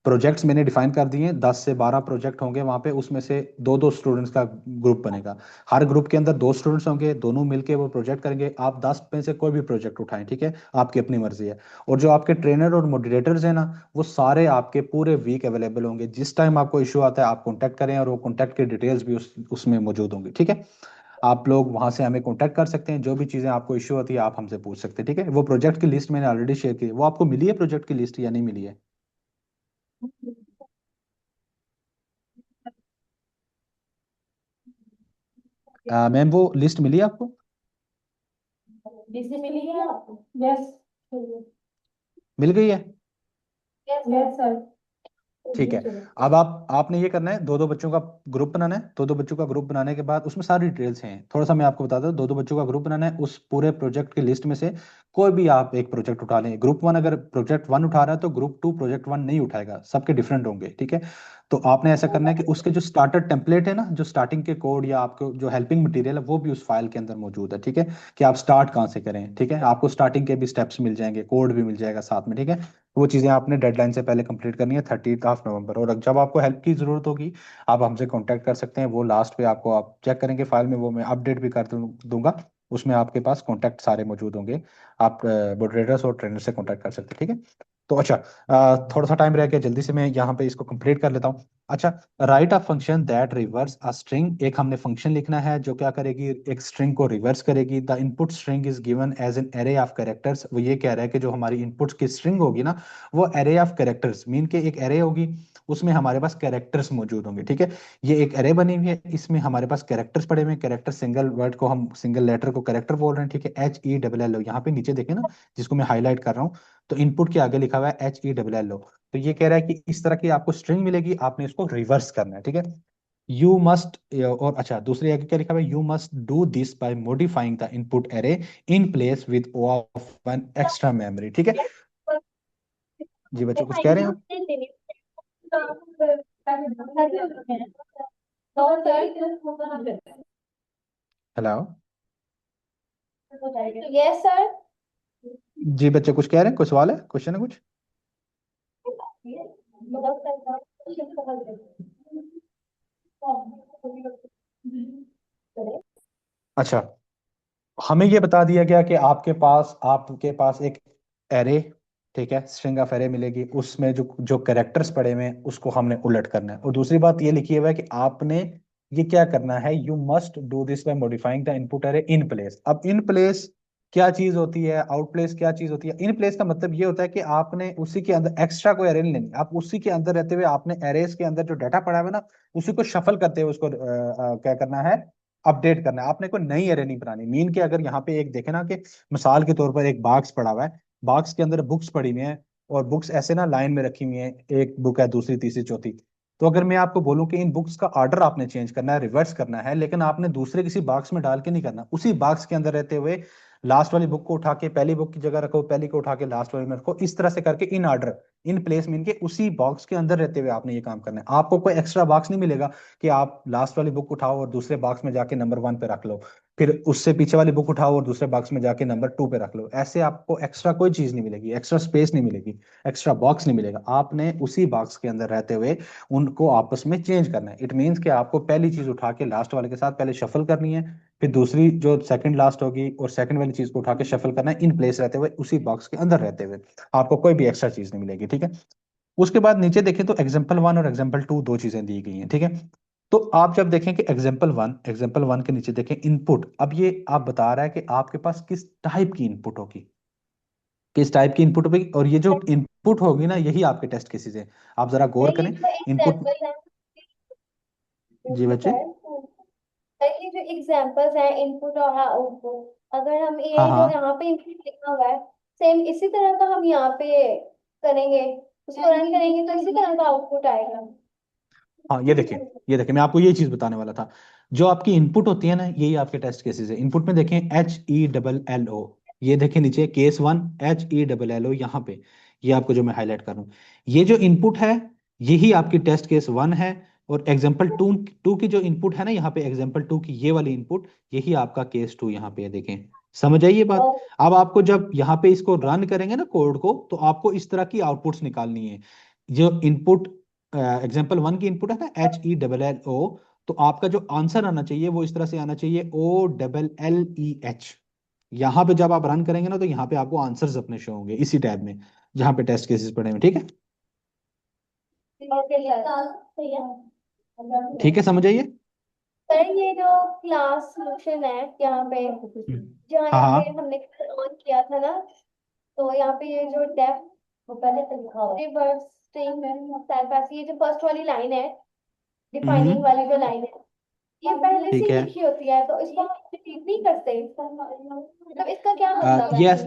प्रोजेक्ट्स मैंने डिफाइन कर दिए हैं, 10 से 12 प्रोजेक्ट होंगे वहाँ पे, उसमें से दो दो स्टूडेंट्स का ग्रुप बनेगा। हर ग्रुप के अंदर 2 स्टूडेंट्स होंगे, दोनों मिलके वो प्रोजेक्ट करेंगे। आप 10 में से कोई भी प्रोजेक्ट उठाएं, ठीक है, आपकी अपनी मर्जी है। और जो आपके ट्रेनर और मोटिवेटर्स हैं ना, वो सारे आपके पूरे वीक अवेलेबल होंगे। जिस टाइम आपको इशू आता है आप कॉन्टैक्ट करें, और वो कॉन्टैक्ट की डिटेल्स भी उसमें मौजूद होंगी, ठीक है। आप लोग वहां से हमें कांटेक्ट कर सकते हैं, जो भी चीजें आपको इश्यू होती है आप हमसे पूछ सकते हैं, ठीक है। वो प्रोजेक्ट की लिस्ट मैंने ऑलरेडी शेयर की, वो आपको मिली है प्रोजेक्ट की लिस्ट या नहीं मिली है? मैम वो लिस्ट मिली है आपको? डिग्री मिली है आपको? यस। मिल गई है? Yes sir. ठीक है। अब आपने ये करना है, दो दो बच्चों का ग्रुप बनाना है। दो दो बच्चों का ग्रुप बनाने के बाद उसमें सारी डिटेल्स हैं, थोड़ा सा मैं आपको बता दूं। दो दो बच्चों का ग्रुप बनाना है, उस पूरे प्रोजेक्ट की लिस्ट में से कोई भी आप एक प्रोजेक्ट उठा लें। ग्रुप वन अगर प्रोजेक्ट वन उठा रहा है तो ग्रुप टू प्रोजेक्ट वन नहीं उठाएगा, सबके डिफरेंट होंगे, ठीक है। तो आपने ऐसा करना है कि उसके जो स्टार्टर टेम्पलेट है ना, जो स्टार्टिंग के कोड या आपको जो हेल्पिंग मटेरियल है वो भी उस फाइल के अंदर मौजूद है, ठीक है। कि आप स्टार्ट कहाँ से करें, ठीक है। आपको स्टार्टिंग के भी स्टेप्स मिल जाएंगे, कोड भी मिल जाएगा साथ में, ठीक है। वो चीज़ें आपने डेडलाइन से पहले कंप्लीट करनी है 30 नवंबर। और जब आपको हेल्प की ज़रूरत होगी आप हमसे कांटेक्ट कर सकते हैं। वो लास्ट पे आपको आप चेक करेंगे फाइल में, वो मैं अपडेट भी कर दूंगा। उसमें आपके पास कांटेक्ट सारे मौजूद होंगे। आप मॉडरेटर्स और ट्रेनर से कांटेक्ट कर सकते हैं, ठीक है। तो अच्छा, थोड़ा सा टाइम रह गया, जल्दी से मैं यहाँ पे इसको कंप्लीट कर लेता हूँ। अच्छा, right a function that reverse a string. एक हमने फंक्शन लिखना है जो क्या करेगी, एक स्ट्रिंग को रिवर्स करेगी। The input string is given as an array of characters. वो ये कह रहा है कि जो हमारी इनपुट की स्ट्रिंग होगी ना, वो एरे ऑफ कैरेक्टर्स मीन के एक एरे होगी, उसमें हमारे पास कैरेक्टर्स मौजूद होंगे, ठीक है। ये एक एरे बनी हुई है, इसमें हमारे पास कैरेक्टर्स पड़े हुए हैं। कैरेक्टर सिंगल वर्ड को हम सिंगल लेटर को कैरेक्टर बोल रहे हैं, ठीक है। HELL यहाँ पे नीचे देखें ना, जिसको मैं हाईलाइट कर रहा हूँ, तो इनपुट के आगे लिखा हुआ है HELL। तो ये कह रहा है कि इस तरह की आपको स्ट्रिंग मिलेगी, आपने इसको रिवर्स करना है, ठीक है। यू मस्ट, और अच्छा दूसरी आगे क्या लिखा हुआ है, you must do this by modifying the input array in place with O of one extra memory, ठीक है। जी बच्चों कुछ कह रहे हैं आप? हेलो? Yes sir. जी बच्चे कुछ कह रहे हैं, कुछ सवाल है, क्वेश्चन है कुछ? अच्छा, हमें ये बता दिया गया कि आपके पास एक एरे, ठीक है, स्ट्रिंग ऑफ एरे मिलेगी। उसमें जो जो कैरेक्टर्स पड़े हुए हैं उसको हमने उलट करना है। और दूसरी बात ये लिखी हुई है कि आपने ये क्या करना है, you must do this by modifying the input array in place. अब इन प्लेस क्या चीज होती है, आउट प्लेस क्या चीज होती है? इन प्लेस का मतलब ये होता है कि आपने उसी के अंदर एक्स्ट्रा कोई एरे नहीं लेनी, आप उसी के अंदर रहते हुए आपने एरेस के अंदर जो डाटा पड़ा हुआ है ना, उसी को शफल करते हुए उसको क्या करना है, अपडेट करना है। आपने कोई नई एरे नहीं बनानी। मीन के अगर यहाँ पे एक देखे ना, कि मिसाल के तौर पर एक बॉक्स पड़ा हुआ है, बॉक्स के अंदर बुक्स पड़ी हुई हैं, और बुक्स ऐसे ना लाइन में रखी हुई हैं, एक बुक है दूसरी तीसरी चौथी। तो अगर मैं आपको बोलूं कि इन बुक्स का ऑर्डर आपने चेंज करना है, रिवर्स करना है, लेकिन आपने दूसरे किसी बॉक्स में डाल के नहीं करना, उसी बॉक्स के अंदर रहते हुए लास्ट वाली बुक को उठा के पहली बुक की जगह रखो, पहली को उठा के लास्ट वाली में रखो, इस तरह से करके in order, in place mean के उसी बॉक्स के अंदर रहते हुए आपने ये काम करना है। आपको कोई एक्स्ट्रा बॉक्स नहीं मिलेगा कि आप लास्ट वाली बुक उठाओ और दूसरे बॉक्स में जाके नंबर 1 पे रख लो, फिर उससे पीछे वाली बुक उठाओ और दूसरे बॉक्स में जाके नंबर 2 पे रख लो। ऐसे आपको एक्स्ट्रा कोई चीज नहीं मिलेगी, एक्स्ट्रा स्पेस नहीं मिलेगी, एक्स्ट्रा बॉक्स नहीं मिलेगा। आपने उसी बॉक्स के अंदर रहते हुए उनको आपस में चेंज करना है। इट मीन्स कि आपको पहली चीज उठा के लास्ट वाले के साथ पहले शफल करनी है, फिर दूसरी जो सेकंड लास्ट होगी और सेकंड वाली चीज को उठा के शफल करना है, इन प्लेस रहते हुए उसी बॉक्स के अंदर रहते हुए। आपको कोई भी एक्स्ट्रा चीज नहीं मिलेगी, ठीक है। उसके बाद नीचे देखें तो एग्जाम्पल 1 और एग्जाम्पल 2 दो चीजें दी गई हैं, ठीक है। तो आप जब देखें कि एग्जाम्पल 1 के नीचे देखें इनपुट, अब ये आप बता रहा है कि आपके पास किस टाइप की इनपुट होगी, किस टाइप की इनपुट होगी, और ये जो इनपुट होगी ना यही आपके टेस्ट केसेस है। आप जरा गौर ये करें। जो इनपुट, एग्जाम्पल है जी बच्चे। ये जो एग्जाम्पल्स हैं इनपुट और आउटपुट, अगर हम हाँ ये जो हाँ यहाँ पे इनपुट लिखा हुआ है सेम इसी तरह का हम यहाँ पे करेंगे, उसको रन करेंगे तो इसी तरह का आउटपुट आएगा। हाँ, ये देखिए मैं आपको ये चीज बताने वाला था। जो आपकी इनपुट होती है ना, यही आपके टेस्ट केसेस है। इनपुट में देखें HELL O, ये देखें नीचे केस 1 HELL O यहाँ पे, ये आपको जो मैं हाईलाइट कर रहा हूँ, ये जो इनपुट है यही आपकी टेस्ट केस 1 है। और एग्जाम्पल 2 टू की जो इनपुट है ना यहाँ पे, एग्जाम्पल 2 की ये वाली इनपुट, यही आपका केस 2 यहाँ पे है, देखें। समझ आई ये बात? और अब आपको जब यहाँ पे इसको रन करेंगे ना कोड को, तो आपको इस तरह की आउटपुट्स निकालनी है। जो इनपुट एग्जाम्पल 1 की इनपुट है ना HELL O, तो आपका जो आंसर आना चाहिए वो इस तरह से आना चाहिए OLLEH। यहाँ पे जब आप रन करेंगे ना तो यहाँ पे आपको आंसर्स अपने शो होंगे इसी टैब में जहाँ पे टेस्ट केसेस पड़े हुए, ठीक है। सही है। ठीक है, समझ आइए। सर ये जो क्लास सोल्यूशन है यहाँ पे, जहाँ हाँ यहाँ हाँ पे हमने ऑन किया था ना, तो यहाँ पे ये जो डेफ वो पहले से लिखा हुआ है रिवर्सिंग सेल्फ, ये जो फर्स्ट वाली लाइन है, डिफाइनिंग वाली जो लाइन है, ये पहले से ठीक ही है। लिखी होती है, तो इसको हम रिपीट नहीं करते, मतलब इसका क्या मतलब है? यस,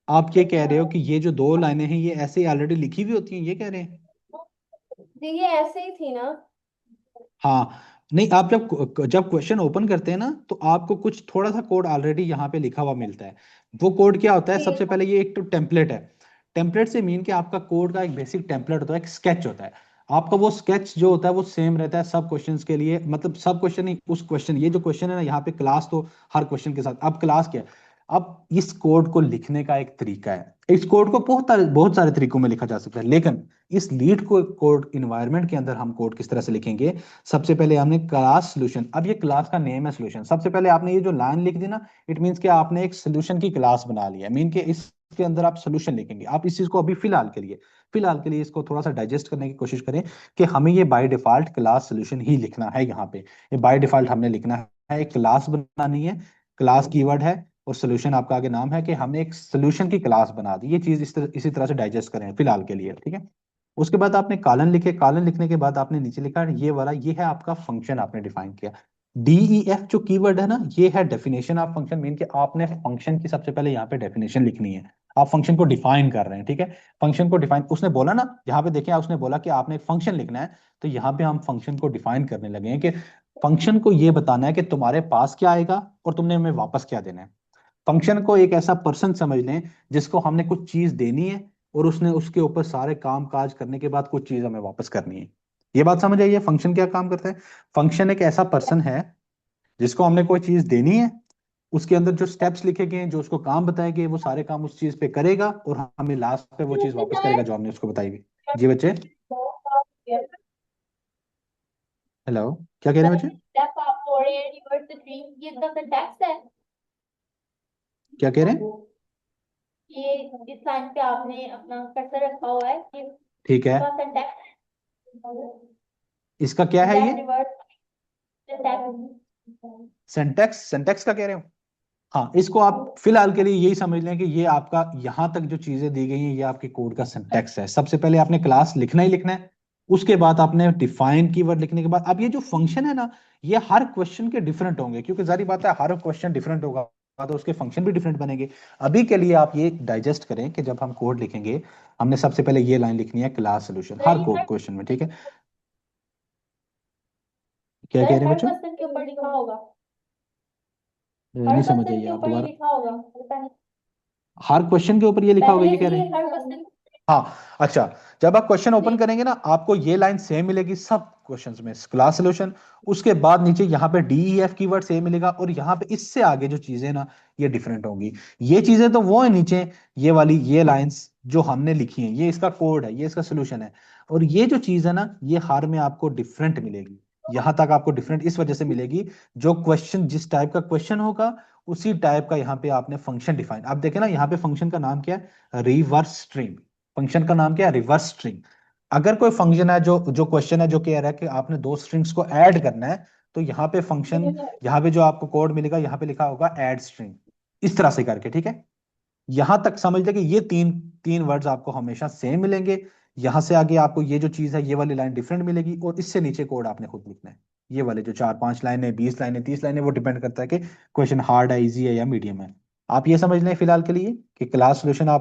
आप ये कह रहे हो कि ये जो दो लाइनें हैं ये ऐसे ऑलरेडी लिखी हुई होती हैं, ये कह रहे हैं? जी ये ऐसे ही थी ना। हाँ। नहीं, आप जब क्वेश्चन ओपन करते हैं ना तो आपको कुछ थोड़ा सा कोड ऑलरेडी यहाँ पे लिखा हुआ मिलता है। वो कोड क्या होता है? जी सबसे पहले ये एक तो टेम्पलेट है। टेम्पलेट से मीन कि आपका कोड का एक बेसिक टेम्पलेट होता है, एक स्केच होता है। आपका वो स्केच जो होता है वो सेम रहता है सब क्वेश्चंस के लिए, मतलब सब क्वेश्चन नहीं, उस क्वेश्चन, ये जो क्वेश्चन है ना यहाँ पे क्लास तो हर क्वेश्चन के साथ। अब क्लास क्या है? अब इस कोड को लिखने का एक तरीका है। इस कोड को बहुत सारे तरीकों में लिखा जा सकता है, लेकिन इस लीड को कोड इन्वायरमेंट के अंदर हम कोड किस तरह से लिखेंगे? सबसे पहले हमने क्लास सोल्यूशन, अब ये क्लास का नेम है सोल्यूशन, सबसे पहले आपने ये जो लाइन लिख दी ना, इट मीन्स कि आपने एक सोल्यूशन की क्लास बना लिया, मीन के इसके अंदर आप सोल्यूशन लिखेंगे। आप इस चीज को अभी फिलहाल के लिए इसको थोड़ा सा डाइजेस्ट करने की कोशिश करें कि हमें ये बाय डिफॉल्ट क्लास सोल्यूशन ही लिखना है। यहाँ पे ये बाय डिफॉल्ट हमने लिखना है, एक क्लास बनानी है, क्लास कीवर्ड है और सोल्यूशन आपका आगे नाम है, कि हमने एक सोल्यूशन की क्लास बना दी। ये चीज इसी तरह से डाइजेस्ट करें फिलहाल के लिए, ठीक है? उसके बाद आपने कॉलन लिखे, कॉलन लिखने के बाद आपने नीचे लिखा ये वाला, ये है आपका फंक्शन, आपने डिफाइन किया। डीईएफ जो कीवर्ड है ना, ये है डेफिनेशन ऑफ फंक्शन, मीन कि आपने फंक्शन की सबसे पहले यहाँ पे डेफिनेशन लिखनी है। आप फंक्शन को डिफाइन कर रहे हैं, ठीक है? फंक्शन को डिफाइन, उसने बोला ना यहाँ पे, देखिए उसने बोला कि आपने एक फंक्शन लिखना है, तो यहाँ पे हम फंक्शन को डिफाइन करने लगे हैं कि फंक्शन को ये बताना है कि तुम्हारे पास क्या आएगा और तुमने हमें वापस क्या देना है। फंक्शन को एक ऐसा पर्सन समझ लें जिसको हमने कुछ चीज देनी है और उसने उसके ऊपर सारे काम काज करने के बाद कुछ चीज हमें वापस करनी है। ये बात समझ आई है? फंक्शन क्या काम करता है? फंक्शन एक ऐसा पर्सन है जिसको हमने कोई चीज देनी है, उसके अंदर जो स्टेप्स लिखे गए हैं, जो उसको काम बताए गए, वो सारे काम उस चीज पे करेगा और हमें लास्ट पे वो चीज वापस करेगा जो हमने उसको बताई हुई। जी बच्चे, हेलो, क्या कह रहे हैं बच्चे? ये इसका सिंटैक्स है। क्या कह रहे हैं? ये जिस लाइन पे आपने अपना कर्सर रखा हुआ है, ये ठीक है, इसका सिंटैक्स है। इसका क्या है ये? That reverse syntax. Syntax, syntax का कह रहे हो? हाँ, इसको आप फिलहाल के लिए यही समझ लें कि ये आपका यहां तक जो चीजें दी गई हैं ये आपके कोड का सिंटैक्स है। सबसे पहले आपने क्लास लिखना ही लिखना है, उसके बाद आपने डिफाइन कीवर्ड लिखने के बाद, अब ये जो फंक्शन है ना, ये हर क्वेश्चन के डिफरेंट होंगे, क्योंकि जारी बात है हर क्वेश्चन डिफरेंट होगा तो उसके फंक्शन भी डिफरेंट बनेंगे। अभी के लिए आप ये डाइजेस्ट करें कि जब हम कोड लिखेंगे, हमने सबसे पहले ये लाइन लिखनी है क्लास सोल्यूशन सर हर ये कोड हर क्वेश्चन में, ठीक है? क्या कह सर रहे हैं हर बच्चों? क्वेश्चन के ऊपर लिखा होगा, नहीं हर समझ क्वेश्चन आइए के आप ऊपर ये दोबारा। लिखा होगा, पता नहीं हर क्वेश्चन के ऊपर ये लिखा होगा, पहले ये कह से रहे ही हैं? हर क्वेश्चन। हाँ। अच्छा, जब आप क्वेश्चन ओपन जी करेंगे ना, आपको ये लाइन सेम मिलेगी सब क्वेश्चंस में, क्लास सोल्यूशन। उसके बाद नीचे यहाँ पे डीईएफ कीवर्ड सेम मिलेगा और यहाँ पे इससे आगे जो चीजें ना ये डिफरेंट होंगी। ये चीजें तो वो है नीचे, ये वाली ये लाइंस जो हमने लिखी हैं, ये इसका कोड है, ये इसका सोल्यूशन है। और ये जो चीज है ना, ये हर में आपको डिफरेंट मिलेगी। यहां तक आपको डिफरेंट इस वजह से मिलेगी, जो क्वेश्चन जिस टाइप का क्वेश्चन होगा उसी टाइप का यहाँ पे आपने फंक्शन डिफाइन। आप देखें ना, यहाँ पे फंक्शन का नाम क्या है? Reverse string. फंक्शन का नाम क्या है? Reverse string. अगर कोई फंक्शन है जो जो क्वेश्चन है जो कह रहा है कि आपने दो स्ट्रिंग्स को ऐड करना है, तो यहाँ पे फंक्शन, यहाँ पे जो आपको कोड मिलेगा यहाँ पे लिखा होगा ऐड स्ट्रिंग, इस तरह से करके, ठीक है? यहां तक समझ ले कि ये तीन तीन वर्ड्स आपको हमेशा सेम मिलेंगे। यहां से आगे आपको ये जो चीज है ये वाली लाइन डिफरेंट मिलेगी और इससे नीचे कोड आपने खुद लिखना है। ये वाले जो 4 5 लाइनें, 20 लाइनें, 30 लाइनें, वो डिपेंड करता है कि क्वेश्चन हार्ड है, इजी है या मीडियम है। आप ये समझ लें फिलहाल के लिए कि क्लास सोल्यूशन आप